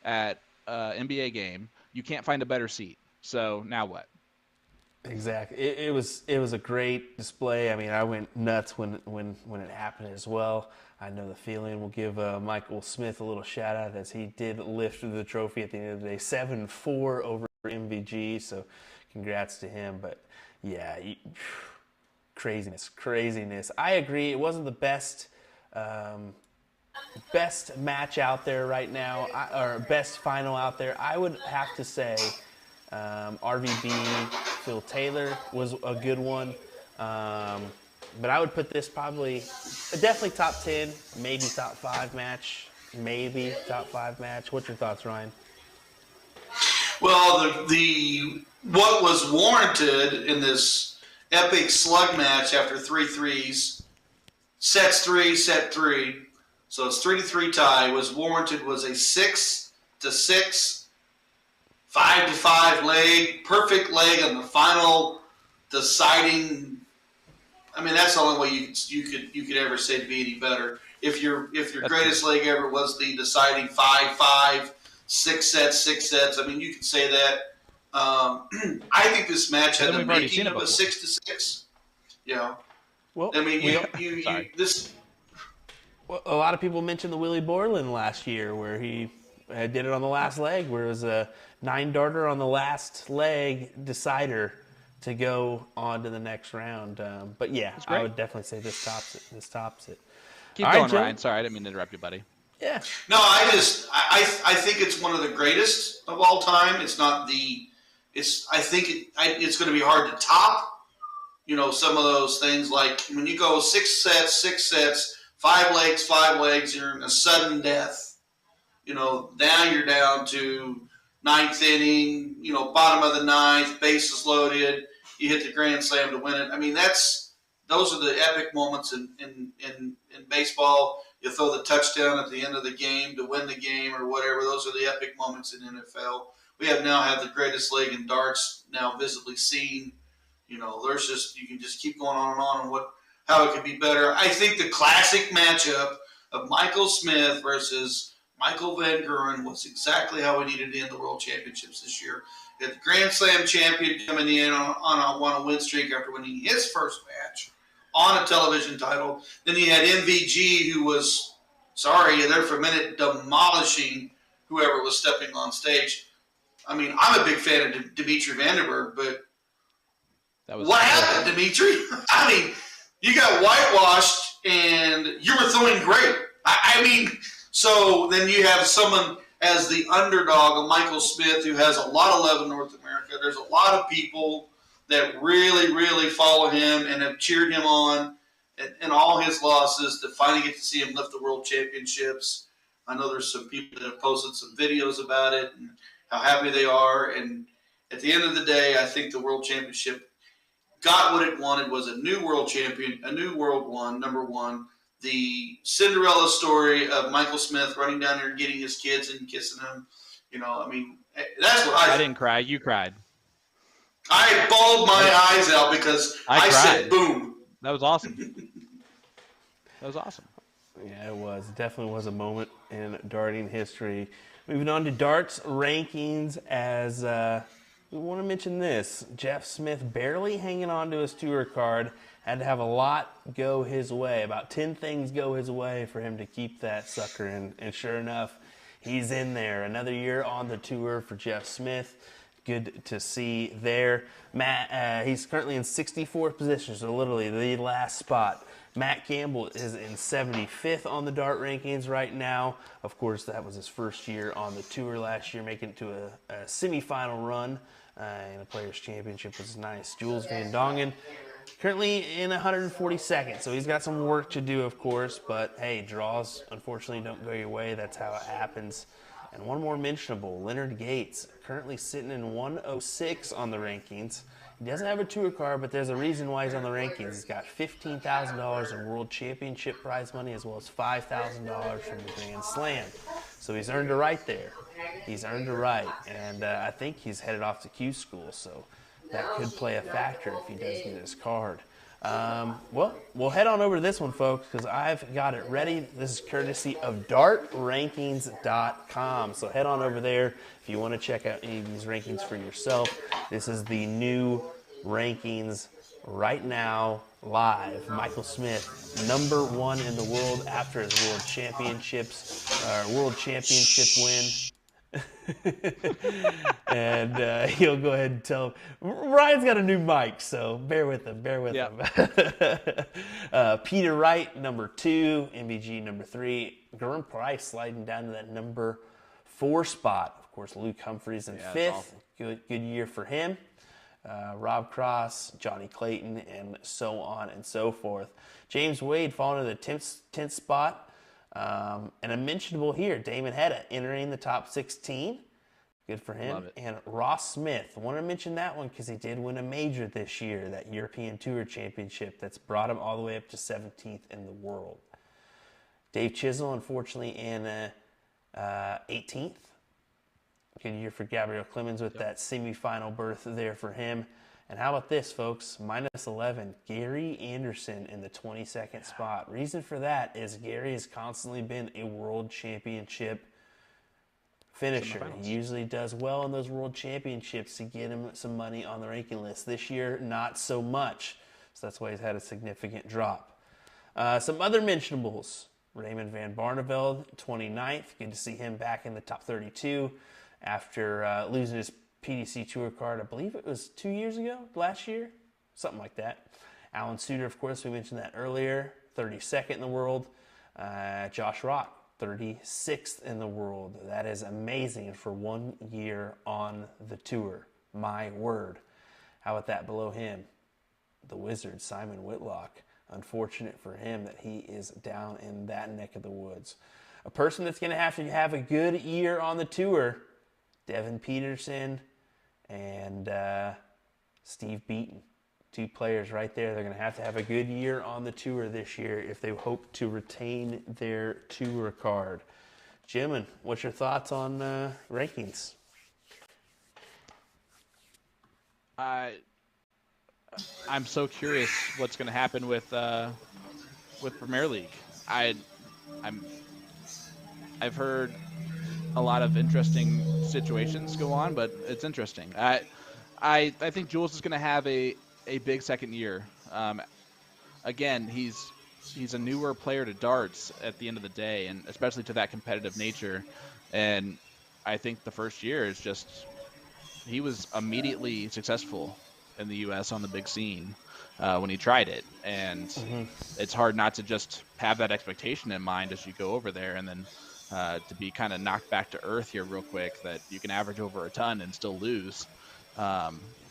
S2: at an NBA game. You can't find a better seat. So now what?
S1: Exactly. It was a great display. I mean, I went nuts when it happened as well. I know the feeling. We'll give Michael Smith a little shout out as he did lift the trophy at the end of the day, 7-4 over MVG. So congrats to him. But yeah, craziness. I agree. It wasn't the best match out there right now, or best final out there. I would have to say RVB Phil Taylor was a good one. But I would put this definitely top 10, maybe top 5 match. Maybe top 5 match. What's your thoughts, Ryan?
S3: Well, the what was warranted in this epic slug match after 3 threes, set 3, so it's 3-3 tie, was warranted was a 6-6, 5-5 leg, perfect leg on the final deciding I mean, that's the only way you could ever say to be any better. If your greatest leg ever was the deciding 5-5, 6 sets. I mean, you could say that. I think this match had the making of a 6-6. You know,
S1: well,
S3: I mean, this.
S1: Well, a lot of people mentioned the Willie Borland last year, where he did it on the last leg, where it was a 9-darter on the last leg decider to go on to the next round. But yeah, I would definitely say this tops it.
S2: Keep going, Ryan. Sorry, I didn't mean to interrupt you, buddy.
S1: Yeah.
S3: No, I think it's one of the greatest of all time. It's not the. I think it's going to be hard to top. You know, some of those things, like when you go 6 sets, 5 legs, you're in a sudden death. You know, now you're down to 9th inning, you know, bottom of the 9th, bases loaded, you hit the grand slam to win it. I mean, those are the epic moments in baseball. You throw the touchdown at the end of the game to win the game or whatever. Those are the epic moments in NFL. We have now had the greatest leg in darts now visibly seen. You know, you can just keep going on and on how it could be better. I think the classic matchup of Michael Smith versus Michael Van Buren was exactly how we needed to end the World Championships this year. You had the Grand Slam champion coming in on a win streak after winning his first match on a television title. Then you had MVG, who was, there for a minute, demolishing whoever was stepping on stage. I mean, I'm a big fan of Dimitri Vandenberg, but what happened, Dimitri? I mean, you got whitewashed and you were throwing great. I mean, so then you have someone as the underdog of Michael Smith, who has a lot of love in North America. There's a lot of people that really, really follow him and have cheered him on in all his losses to finally get to see him lift the World Championships. I know there's some people that have posted some videos about it and how happy they are. And at the end of the day, I think the World Championship got what it wanted, was a new world champion, a new world one, number one. The Cinderella story of Michael Smith running down there and getting his kids and kissing them. You know, I mean, that's what I
S2: didn't cry. You cried.
S3: I bawled my eyes out because I said, boom.
S2: That was awesome.
S1: Yeah, it was. It definitely was a moment in darting history. Moving on to darts rankings, as we want to mention this. Jeff Smith barely hanging on to his tour card. Had to have a lot go his way. About 10 things go his way for him to keep that sucker. And sure enough, he's in there. Another year on the tour for Jeff Smith. Good to see there. Matt, he's currently in 64th position, so literally the last spot. Matt Campbell is in 75th on the dart rankings right now. Of course, that was his first year on the tour last year, making it to a semifinal run in a Players' Championship, which is nice. Jules Van Dongen currently in 142nd, so he's got some work to do, of course, but hey, draws unfortunately don't go your way. That's how it happens. And one more mentionable, Leonard Gates, currently sitting in 106 on the rankings. He doesn't have a tour card, but there's a reason why he's on the rankings. He's got $15,000 in World Championship prize money, as well as $5,000 from the Grand Slam. So he's earned a right there. He's earned a right, and I think he's headed off to Q school, so that could play a factor if he does get his card. Well, we'll head on over to this one, folks, because I've got it ready. This is courtesy of dartrankings.com. So head on over there if you want to check out any of these rankings for yourself. This is the new rankings right now, live. Michael Smith, #1 in the world after his World Championship win. And he'll go ahead and tell him. Ryan's got a new mic, so bear with him. him. Peter Wright, #2. MVG, #3. Gurren Price sliding down to that #4 spot. Of course, Luke Humphreys in 5th. Good year for him. Rob Cross, Johnny Clayton, and so on and so forth. James Wade falling to the 10th spot. And a mentionable here, Damon Hedda entering the top 16. Good for him. And Ross Smith. I want to mention that one because he did win a major this year, that European Tour Championship that's brought him all the way up to 17th in the world. Dave Chisel, unfortunately, in 18th. Good year for Gabriel Clemens with that semifinal berth there for him. And how about this, folks? -11, Gary Anderson in the 22nd spot. Reason for that is Gary has constantly been a world championship finisher. He usually does well in those world championships to get him some money on the ranking list. This year, not so much. So that's why he's had a significant drop. Some other mentionables. Raymond van Barneveld, 29th. Good to see him back in the top 32 after losing his PDC Tour card, I believe it was 2 years ago, last year, something like that. Alan Suter, of course, we mentioned that earlier, 32nd in the world. Josh Rock, 36th in the world. That is amazing for 1 year on the tour. My word. How about that below him? The Wizard, Simon Whitlock. Unfortunate for him that he is down in that neck of the woods. A person that's going to have a good year on the tour, Devin Peterson and Steve Beaton. 2 players right there. They're going to have a good year on the tour this year if they hope to retain their tour card. Jim, what's your thoughts on rankings?
S2: I'm so curious what's going to happen with Premier League. I've heard a lot of interesting situations go on, but it's interesting. I think Jules is going to have a big second year. Again, he's a newer player to darts at the end of the day, and especially to that competitive nature. And I think the first year is just he was immediately successful in the U.S. on the big scene when he tried it, and it's hard not to just have that expectation in mind as you go over there, and then to be kind of knocked back to earth here real quick, that you can average over a ton and still lose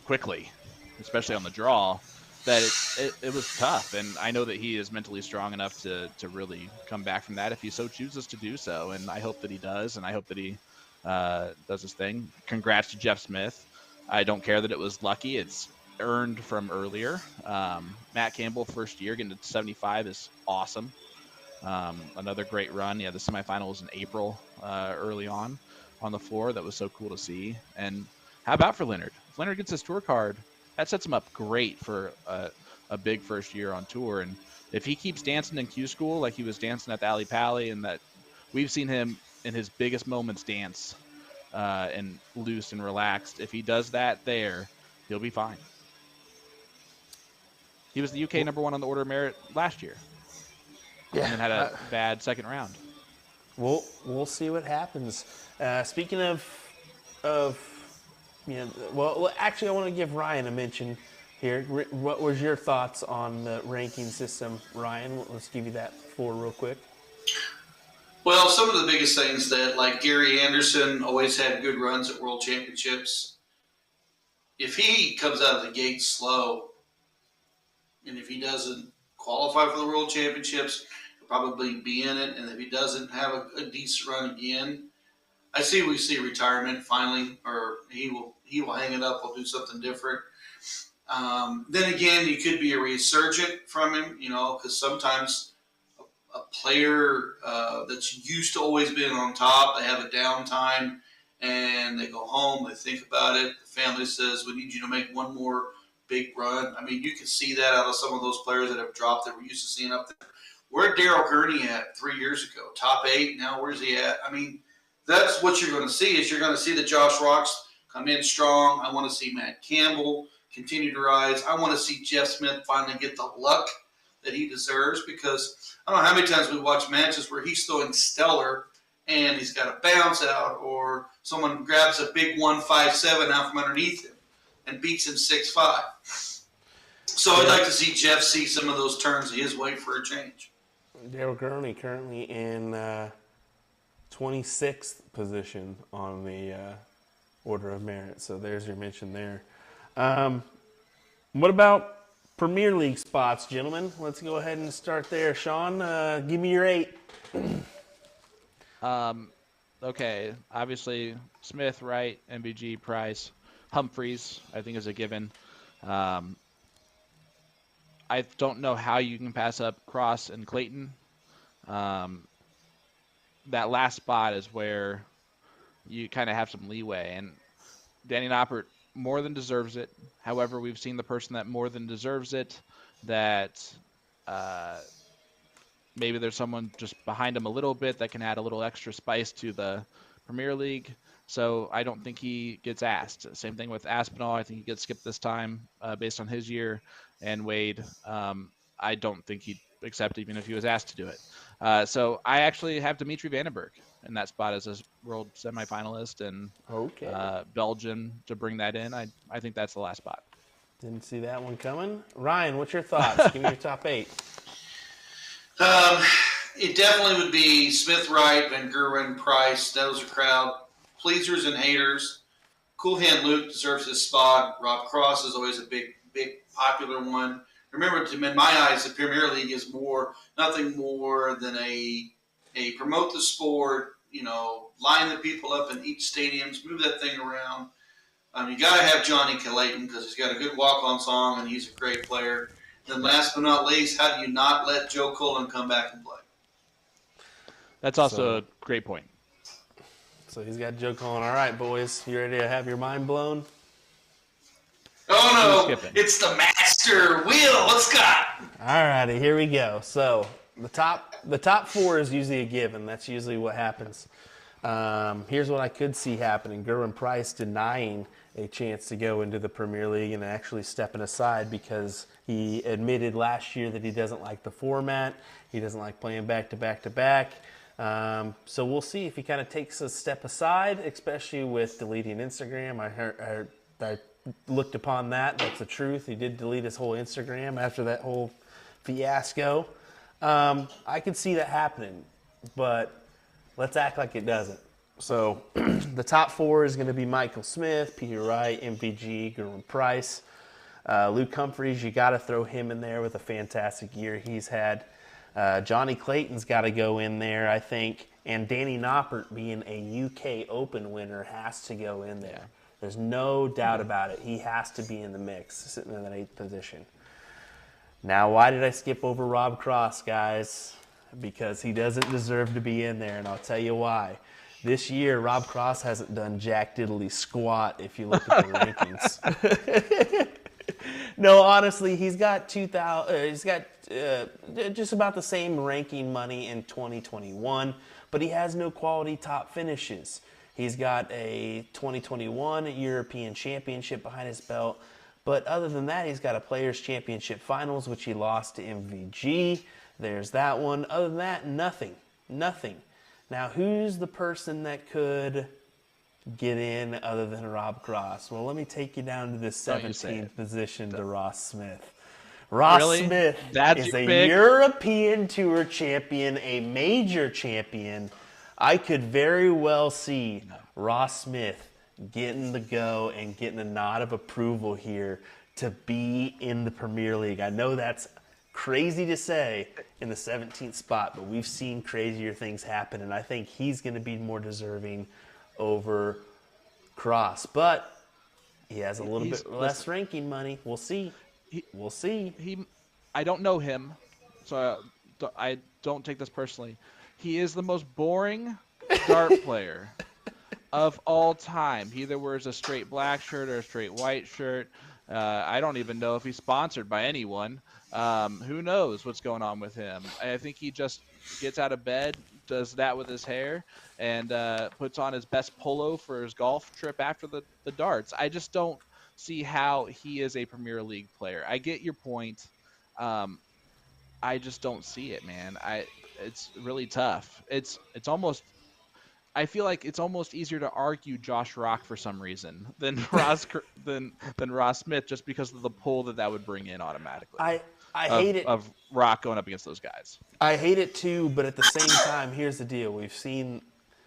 S2: quickly, especially on the draw. That it was tough, and I know that he is mentally strong enough to really come back from that if he so chooses to do so, and I hope that he does, and I hope that he does his thing. Congrats to Jeff Smith. I don't care that it was lucky. It's earned from earlier. Matt Campbell, first year, getting to 75 is awesome. Another great run. Yeah, the semifinal was in April early on the floor. That was so cool to see. And how about for Leonard? If Leonard gets his tour card, that sets him up great for a big first year on tour. And if he keeps dancing in Q School like he was dancing at the Alley Pally, and that we've seen him in his biggest moments dance and loose and relaxed, if he does that there, he'll be fine. He was the UK #1 on the Order of Merit last year. Yeah. And then had a bad second round.
S1: We'll see what happens. Speaking of well, actually, I want to give Ryan a mention here. What was your thoughts on the ranking system, Ryan? Let's give you that floor real quick.
S3: Well, some of the biggest things that, like Gary Anderson, always had good runs at World Championships. If he comes out of the gate slow, and if he doesn't qualify for the World Championships, he'll probably be in it. And if he doesn't have a decent run again, we see retirement finally, or he will hang it up. We'll do something different. Then again, he could be a resurgent from him, because sometimes a player that's used to always being on top, they have a downtime and they go home, they think about it. The family says, we need you to make one more big run. I mean, you can see that out of some of those players that have dropped that we're used to seeing up there. Where Daryl Gurney at 3 years ago? Top 8. Now where's he at? I mean, that's what you're going to see. Is you're going to see the Josh Rocks come in strong. I want to see Matt Campbell continue to rise. I want to see Jeff Smith finally get the luck that he deserves, because I don't know how many times we watch matches where he's throwing stellar and he's got a bounce out, or someone grabs a big 1-5-7 out from underneath him and beats him 6-5. So I'd like to see Jeff see some of those turns his way for a change.
S1: Daryl Gurney currently in 26th position on the Order of Merit. So there's your mention there. What about Premier League spots, gentlemen? Let's go ahead and start there. Sean, give me your 8.
S2: Okay, obviously Smith, Wright, MBG, Price, Humphreys, I think is a given. I don't know how you can pass up Cross and Clayton. That last spot is where you kind of have some leeway. And Danny Noppert more than deserves it. However, we've seen the person that more than deserves it, that maybe there's someone just behind him a little bit that can add a little extra spice to the Premier League. So I don't think he gets asked. Same thing with Aspinall. I think he gets skipped this time based on his year. And Wade, I don't think he'd accept even if he was asked to do it. So I actually have Dimitri Vandenberg in that spot as a world semifinalist, and Belgium to bring that in. I think that's the last spot.
S1: Didn't see that one coming. Ryan, what's your thoughts? Give me your top 8.
S3: It definitely would be Smith, Wright, Van Gerwen, Price. Those are crowd pleasers and haters. Cool Hand Luke deserves his spot. Rob Cross is always a big popular one. Remember, in my eyes, the Premier League is nothing more than a promote the sport, line the people up in each stadiums, move that thing around. You got to have Johnny Clayton because he's got a good walk-on song and he's a great player. And last but not least, how do you not let Joe Cullen come back and play?
S2: That's also a great point.
S1: So he's got Joe Cullen. All right, boys, you ready to have your mind blown?
S3: Oh, no, it's the master. Will Scott.
S1: All righty, here we go. So the top 4 is usually a given. That's usually what happens. Here's what I could see happening. Gerwin Price denying a chance to go into the Premier League and actually stepping aside because he admitted last year that he doesn't like the format. He doesn't like playing back-to-back-to-back. So we'll see if he kind of takes a step aside, especially with deleting Instagram. I looked upon that. That's the truth. He did delete his whole Instagram after that whole fiasco. I could see that happening, but let's act like it doesn't. So the top 4 is going to be Michael Smith, Peter Wright, MVG, Gerwin Price. Luke Humphreys, you got to throw him in there with a fantastic year he's had. Johnny Clayton's got to go in there, I think. And Danny Noppert, being a UK Open winner, has to go in there. There's no doubt about it. He has to be in the mix, sitting in that 8th position. Now, why did I skip over Rob Cross, guys? Because he doesn't deserve to be in there, and I'll tell you why. This year, Rob Cross hasn't done jack diddly squat if you look at the rankings. No, honestly, he's got just about the same ranking money in 2021, but he has no quality top finishes. He's got a 2021 European Championship behind his belt, but other than that, he's got a Players' Championship Finals, which he lost to MVG. There's that one. Other than that, nothing. Now, who's the person that could get in other than Rob Cross? Well, let me take you down to the 17th position to Ross Smith. Ross Smith is a European Tour champion, a major champion. I could very well see Ross Smith getting the go and getting a nod of approval here to be in the Premier League. I know that's crazy to say in the 17th spot, but we've seen crazier things happen, and I think he's going to be more deserving over Cross. But he has a little bit less ranking money. We'll see. We'll see.
S2: I don't know him, so I don't take this personally. He is the most boring dart player of all time. He either wears a straight black shirt or a straight white shirt. I don't even know if he's sponsored by anyone. Who knows what's going on with him? I think he just gets out of bed, does that with his hair, and puts on his best polo for his golf trip after the darts. I just don't see how he is a Premier League player. I get your point. I just don't see it, man. It's really tough. It's almost. I feel like it's almost easier to argue Josh Rock for some reason than Ross Smith, just because of the pull that would bring in automatically.
S1: I hate it
S2: of Rock going up against those guys.
S1: I hate it too, but at the same time, here's the deal: we've seen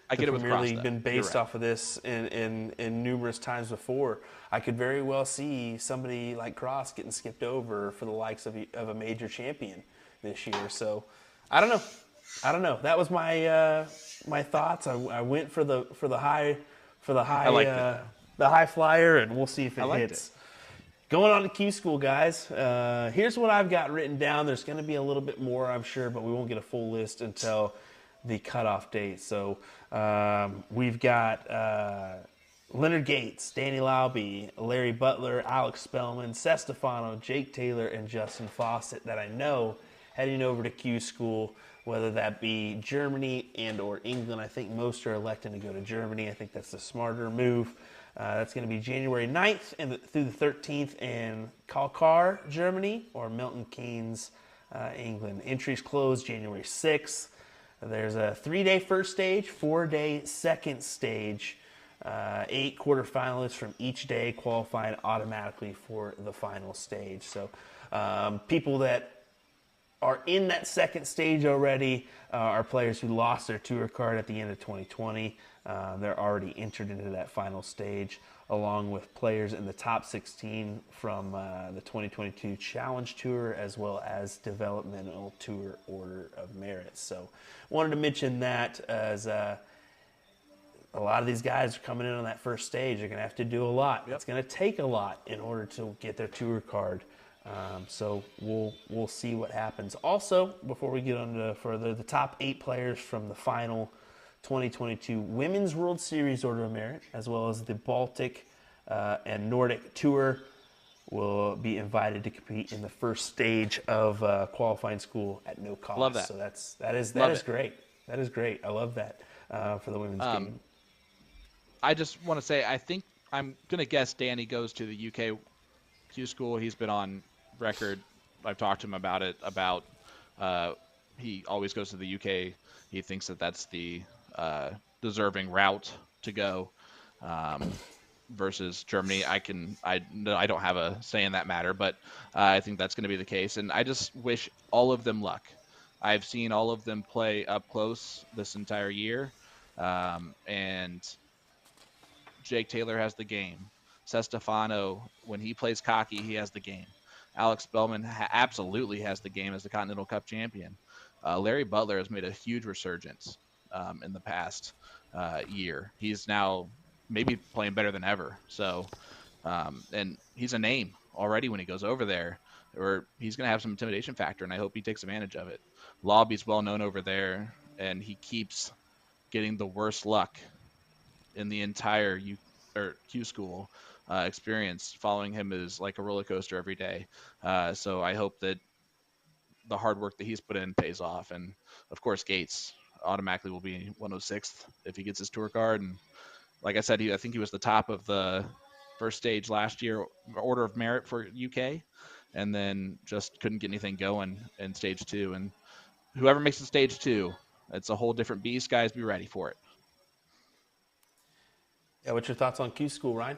S1: the Premier League been based off of this in numerous times before. I could very well see somebody like Cross getting skipped over for the likes of a major champion this year. So I don't know. That was my my thoughts. I went for the high the high flyer, and we'll see if it hits. Going on to Q School, guys. Here's what I've got written down. There's going to be a little bit more, I'm sure, but we won't get a full list until the cutoff date. So we've got Leonard Gates, Danny Lauby, Larry Butler, Alex Spellman, Seth Stefano, Jake Taylor, and Justin Fawcett that I know heading over to Q School, whether that be Germany and or England. I think most are electing to go to Germany. I think that's the smarter move. That's going to be January 9th through the 13th in Kalkar, Germany, or Milton Keynes, England. Entries close January 6th. There's a 3-day first stage, 4-day second stage. 8 quarterfinalists from each day qualifying automatically for the final stage. So people that are in that second stage already are players who lost their tour card at the end of 2020. They're already entered into that final stage, along with players in the top 16 from the 2022 Challenge Tour, as well as Developmental Tour Order of Merit. So wanted to mention that as a lot of these guys are coming in on that first stage. They're going to have to do a lot. Yep. It's going to take a lot in order to get their tour card. So we'll see what happens. Also, before we get on to further, the top 8 players from the final 2022 Women's World Series Order of Merit, as well as the Baltic and Nordic Tour, will be invited to compete in the first stage of qualifying school at no cost.
S2: Love that.
S1: So that is great. That is great. I love that for the women's game.
S2: I just want to say, I think I'm going to guess Danny goes to the UK Q School. He's been on record. I've talked to him about it, he always goes to the UK. He thinks that that's the deserving route to go versus Germany. I don't have a say in that matter, but I think that's going to be the case. And I just wish all of them luck. I've seen all of them play up close this entire year. And Jake Taylor has the game. Seth Stefano, when he plays cocky, he has the game. Alex Spellman absolutely has the game as the Continental Cup champion. Larry Butler has made a huge resurgence in the past year. He's now maybe playing better than ever. So, and he's a name already when he goes over there, or he's going to have some intimidation factor, and I hope he takes advantage of it. Lobby's well known over there, and he keeps getting the worst luck in the entire Q School experience. Following him is like a roller coaster every day. So I hope that the hard work that he's put in pays off. And of course, Gates automatically will be 106th if he gets his tour card. And like I said, I think he was the top of the first stage last year, order of merit for UK, and then just couldn't get anything going in stage 2. And whoever makes it stage 2, it's a whole different beast. Guys, be ready for it.
S1: Yeah, what's your thoughts on Q School, Ryan?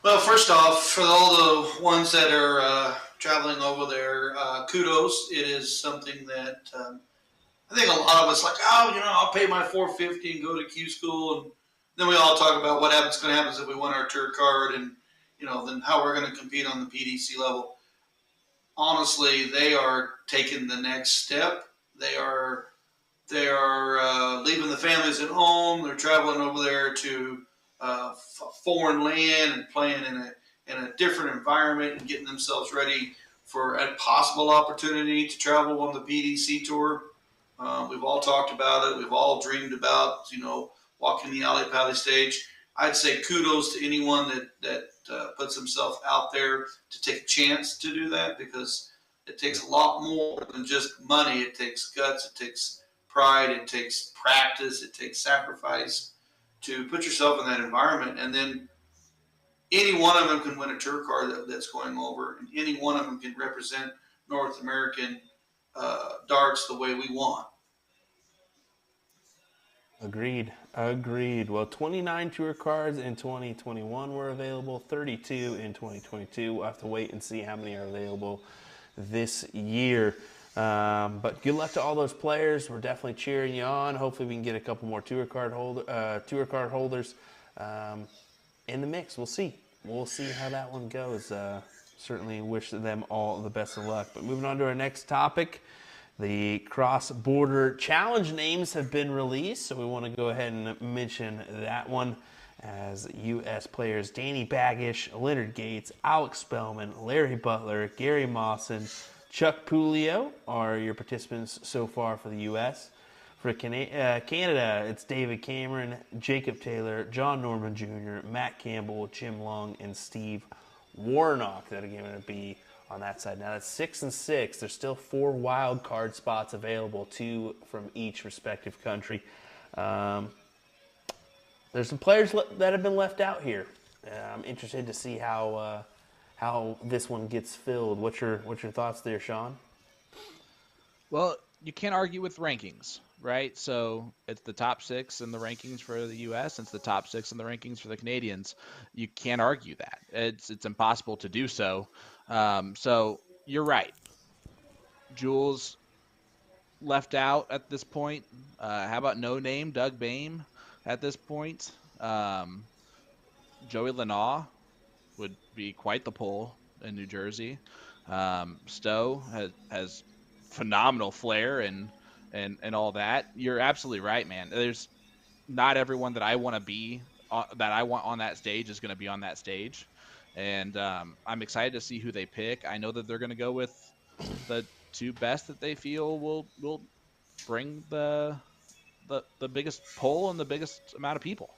S3: Well, first off, for all the ones that are traveling over there, kudos. It is something that I think a lot of us like, I'll pay my $450 and go to Q School. And then we all talk about what's going to happen if we win our tour card and, then how we're going to compete on the PDC level. Honestly, they are taking the next step. They are leaving the families at home. They're traveling over there to foreign land and playing in a different environment and getting themselves ready for a possible opportunity to travel on the PDC tour. We've all talked about it. We've all dreamed about, walking the alley pally stage. I'd say kudos to anyone that puts himself out there to take a chance to do that, because it takes a lot more than just money. It takes guts. It takes pride. It takes practice. It takes sacrifice to put yourself in that environment. And then any one of them can win a tour card that's going over, and any one of them can represent North American darts the way we want.
S1: Agreed. Well, 29 tour cards in 2021 were available, 32 in 2022. We'll have to wait and see how many are available this year. But good luck to all those players. We're definitely cheering you on. Hopefully we can get a couple more tour card holders in the mix. We'll see. We'll see how that one goes. Certainly wish them all the best of luck. But moving on to our next topic. The cross-border challenge names have been released, so we want to go ahead and mention that one, as U.S. players Danny Baggish, Leonard Gates, Alex Spellman, Larry Butler, Gary Mawson, Chuck Pulio are your participants so far for the U.S. For Canada, it's David Cameron, Jacob Taylor, John Norman Jr., Matt Campbell, Jim Long, and Steve Warnock that are going to be on that side. Now that's 6 and 6. There's still 4 wild card spots available, 2 from each respective country. There's some players that have been left out here. I'm interested to see how this one gets filled. What's your thoughts there, Sean?
S2: Well, you can't argue with rankings, right? So it's the top 6 in the rankings for the U.S. It's the top 6 in the rankings for the Canadians. You can't argue that. It's impossible to do so. So you're right. Jules left out at this point. How about no name Doug Boehm at this point? Joey Lanaugh would be quite the pull in New Jersey. Stowe has phenomenal flair and all that. You're absolutely right, man. There's not everyone that I want to be that I want on that stage is going to be on that stage, and I'm excited to see who they pick. I know that they're going to go with the 2 best that they feel will bring the biggest pull and the biggest amount of people,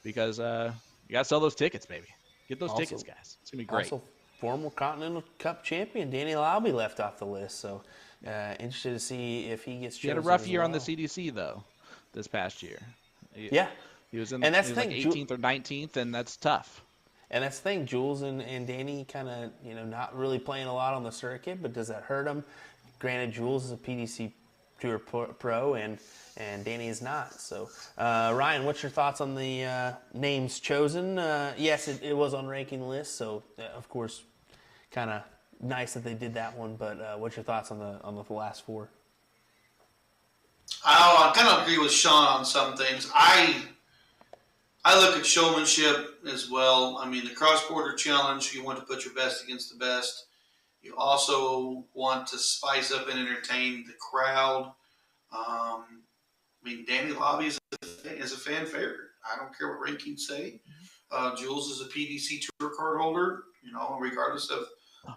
S2: because you got to sell those tickets, baby. Get those tickets, guys. It's going to be great.
S1: Also, former Continental Cup champion Danny Jansen left off the list, so interested to see if he gets chosen.
S2: He had a rough year on the CDC, though, this past year.
S1: Yeah.
S2: He was in
S1: and that's
S2: he was
S1: the thing,
S2: like 18th or 19th, and that's tough.
S1: And that's the thing, Jules and Danny kind of, not really playing a lot on the circuit, but does that hurt them? Granted, Jules is a PDC Tour pro, and Danny is not. So, Ryan, what's your thoughts on the names chosen? Yes, it was on ranking lists, so of course, kind of nice that they did that one. But what's your thoughts on the last 4?
S3: I kind of agree with Sean on some things. I look at showmanship as well. I mean, the cross-border challenge, you want to put your best against the best. You also want to spice up and entertain the crowd. I mean, Danny Lobby is a fan favorite. I don't care what rankings say. Jules is a PDC Tour card holder, regardless of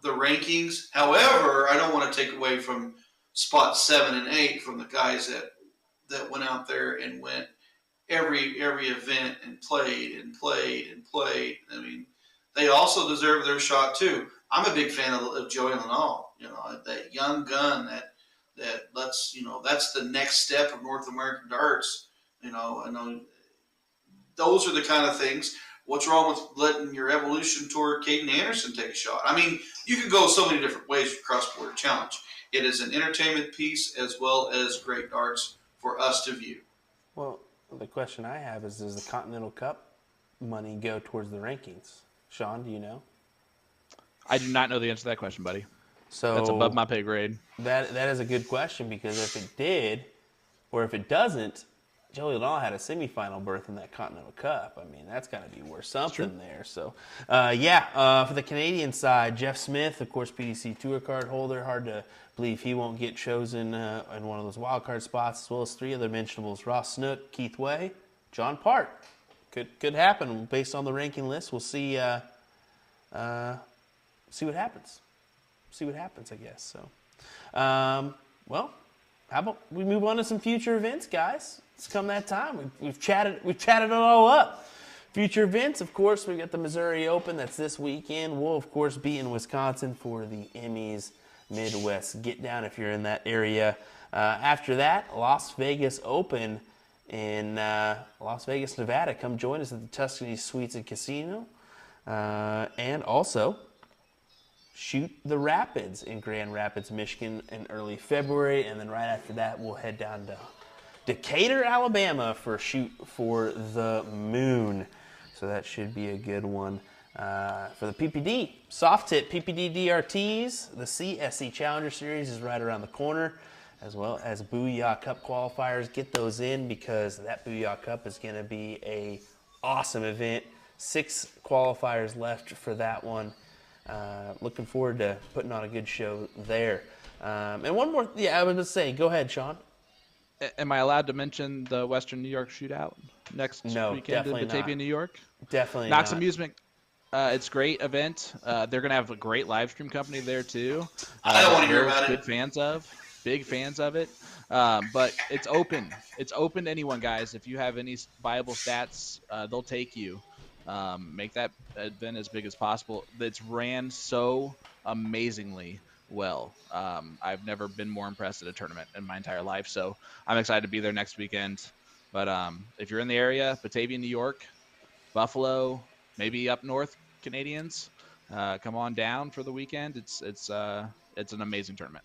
S3: the rankings. However, I don't want to take away from spot 7 and 8 from the guys that went out there and went every event and played and played and played. I mean, they also deserve their shot too. I'm a big fan of Joey Lanaugh, that young gun that lets, that's the next step of North American darts. I know those are the kind of things. What's wrong with letting your Evolution Tour Caden Anderson take a shot? I mean, you could go so many different ways with cross-border challenge. It is an entertainment piece as well as great darts for us to view.
S1: Well, the question I have is, does the Continental Cup money go towards the rankings? Sean, do you know?
S2: I do not know the answer to that question, buddy.
S1: So
S2: that's above my pay grade.
S1: That is a good question, because if it did, or if it doesn't, Joey Lanaugh had a semifinal berth in that Continental Cup. I mean, that's got to be worth something there. So, for the Canadian side, Jeff Smith, of course, PDC Tour card holder. Hard to believe he won't get chosen in one of those wild card spots, as well as 3 other mentionables: Ross Snook, Keith Way, John Part. Could happen based on the ranking list. We'll see. See what happens. See what happens, I guess. So, well, how about we move on to some future events, guys? It's come that time. We've chatted it all up. Future events, of course, we've got the Missouri Open. That's this weekend. We'll, of course, be in Wisconsin for the Emmys Midwest Get Down if you're in that area. After that, Las Vegas Open in Las Vegas, Nevada. Come join us at the Tuscany Suites and Casino. And also, Shoot the Rapids in Grand Rapids, Michigan in early February. And then right after that, we'll head down to Decatur, Alabama for Shoot for the Moon. So that should be a good one. For the PPD, soft tip, PPD DRTs, the CSC Challenger Series is right around the corner, as well as Booyah Cup qualifiers. Get those in, because that Booyah Cup is going to be a awesome event. 6 qualifiers left for that one. Looking forward to putting on a good show there. And one more, I was going to say, go ahead, Sean.
S2: Am I allowed to mention the Western New York Shootout next weekend in Batavia, New York?
S1: Definitely
S2: Knox
S1: not.
S2: Amusement. It's a great event. They're going to have a great live stream company there, too.
S3: I don't want to hear about it.
S2: Good fans of. big fans of it. But it's open. It's open to anyone, guys. If you have any viable stats, they'll take you. Make that event as big as possible. It's ran so amazingly well. I've never been more impressed at a tournament in my entire life. So I'm excited to be there next weekend. But if you're in the area, Batavia, New York, Buffalo, maybe up north, Canadians, come on down for the weekend. It's an amazing tournament.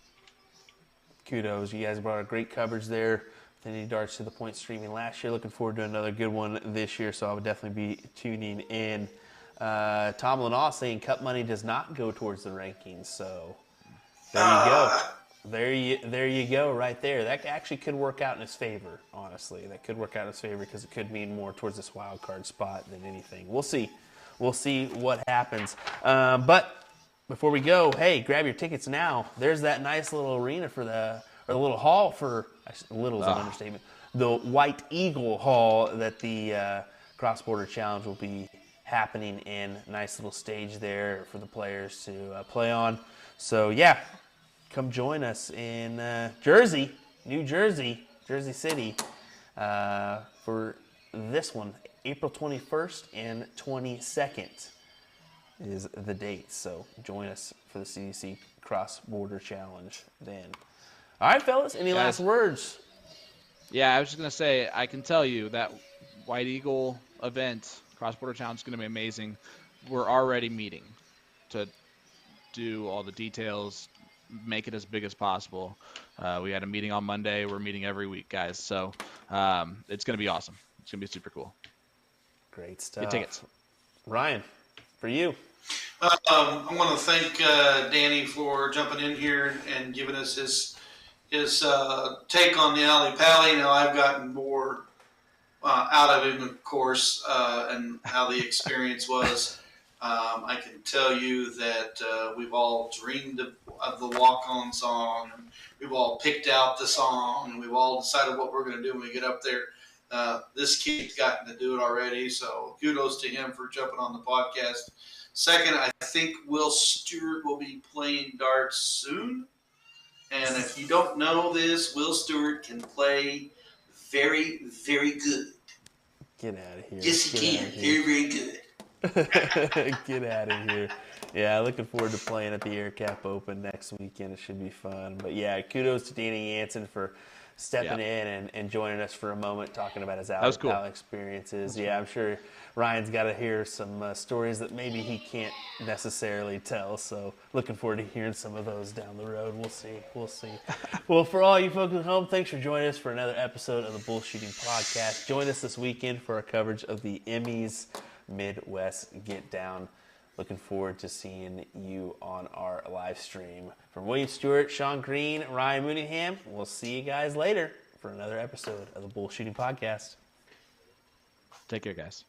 S1: Kudos. You guys brought a great coverage there. Danny Darts to the Point streaming last year. Looking forward to another good one this year, so I would definitely be tuning in. Tom Lanaw saying cup money does not go towards the rankings, so there you go. There you go right there. That actually could work out in his favor, honestly. That could work out in his favor because it could mean more towards this wild card spot than anything. We'll see. We'll see what happens. But before we go, hey, grab your tickets now. There's that nice little arena for the little hall for, little is an understatement, the White Eagle Hall that the Cross Border Challenge will be happening in. Nice little stage there for the players to play on. So, yeah, come join us in Jersey, New Jersey, Jersey City for this one, April 21st and 22nd. Is the date. So join us for the CDC Cross Border Challenge then. All right, fellas, any last words?
S2: Yeah, I was just going to say, I can tell you that White Eagle event, Cross Border Challenge, is going to be amazing. We're already meeting to do all the details, make it as big as possible. We had a meeting on Monday. We're meeting every week, guys. So it's going to be awesome. It's going to be super cool.
S1: Great stuff.
S2: Get tickets.
S1: Ryan, for you.
S3: I want to thank Danny for jumping in here and giving us his take on the Alley Pally. Now I've gotten more out of him, of course, and how the experience was. I can tell you that we've all dreamed of the walk-on song, and we've all picked out the song, and we've all decided what we're going to do when we get up there. This kid's gotten to do it already, so kudos to him for jumping on the podcast. Second, I think Will Stuart will be playing darts soon. And if you don't know this, Will Stuart can play very, very good.
S1: Get out of here.
S3: Yes, he can. Very, very good.
S1: Get out of here. Yeah, looking forward to playing at the AirCap Open next weekend. It should be fun. But yeah, kudos to Danny Jansen for stepping in and joining us for a moment, talking about his experiences. Yeah, I'm sure Ryan's got to hear some stories that maybe he can't necessarily tell. So looking forward to hearing some of those down the road. We'll see. Well, for all you folks at home, thanks for joining us for another episode of the Bullshooting Podcast. Join us this weekend for our coverage of the Emmys Midwest Get Down. Looking forward to seeing you on our live stream. From William Stewart, Sean Green, Ryan Mooneyham, we'll see you guys later for another episode of the Bullshooting Podcast.
S2: Take care, guys.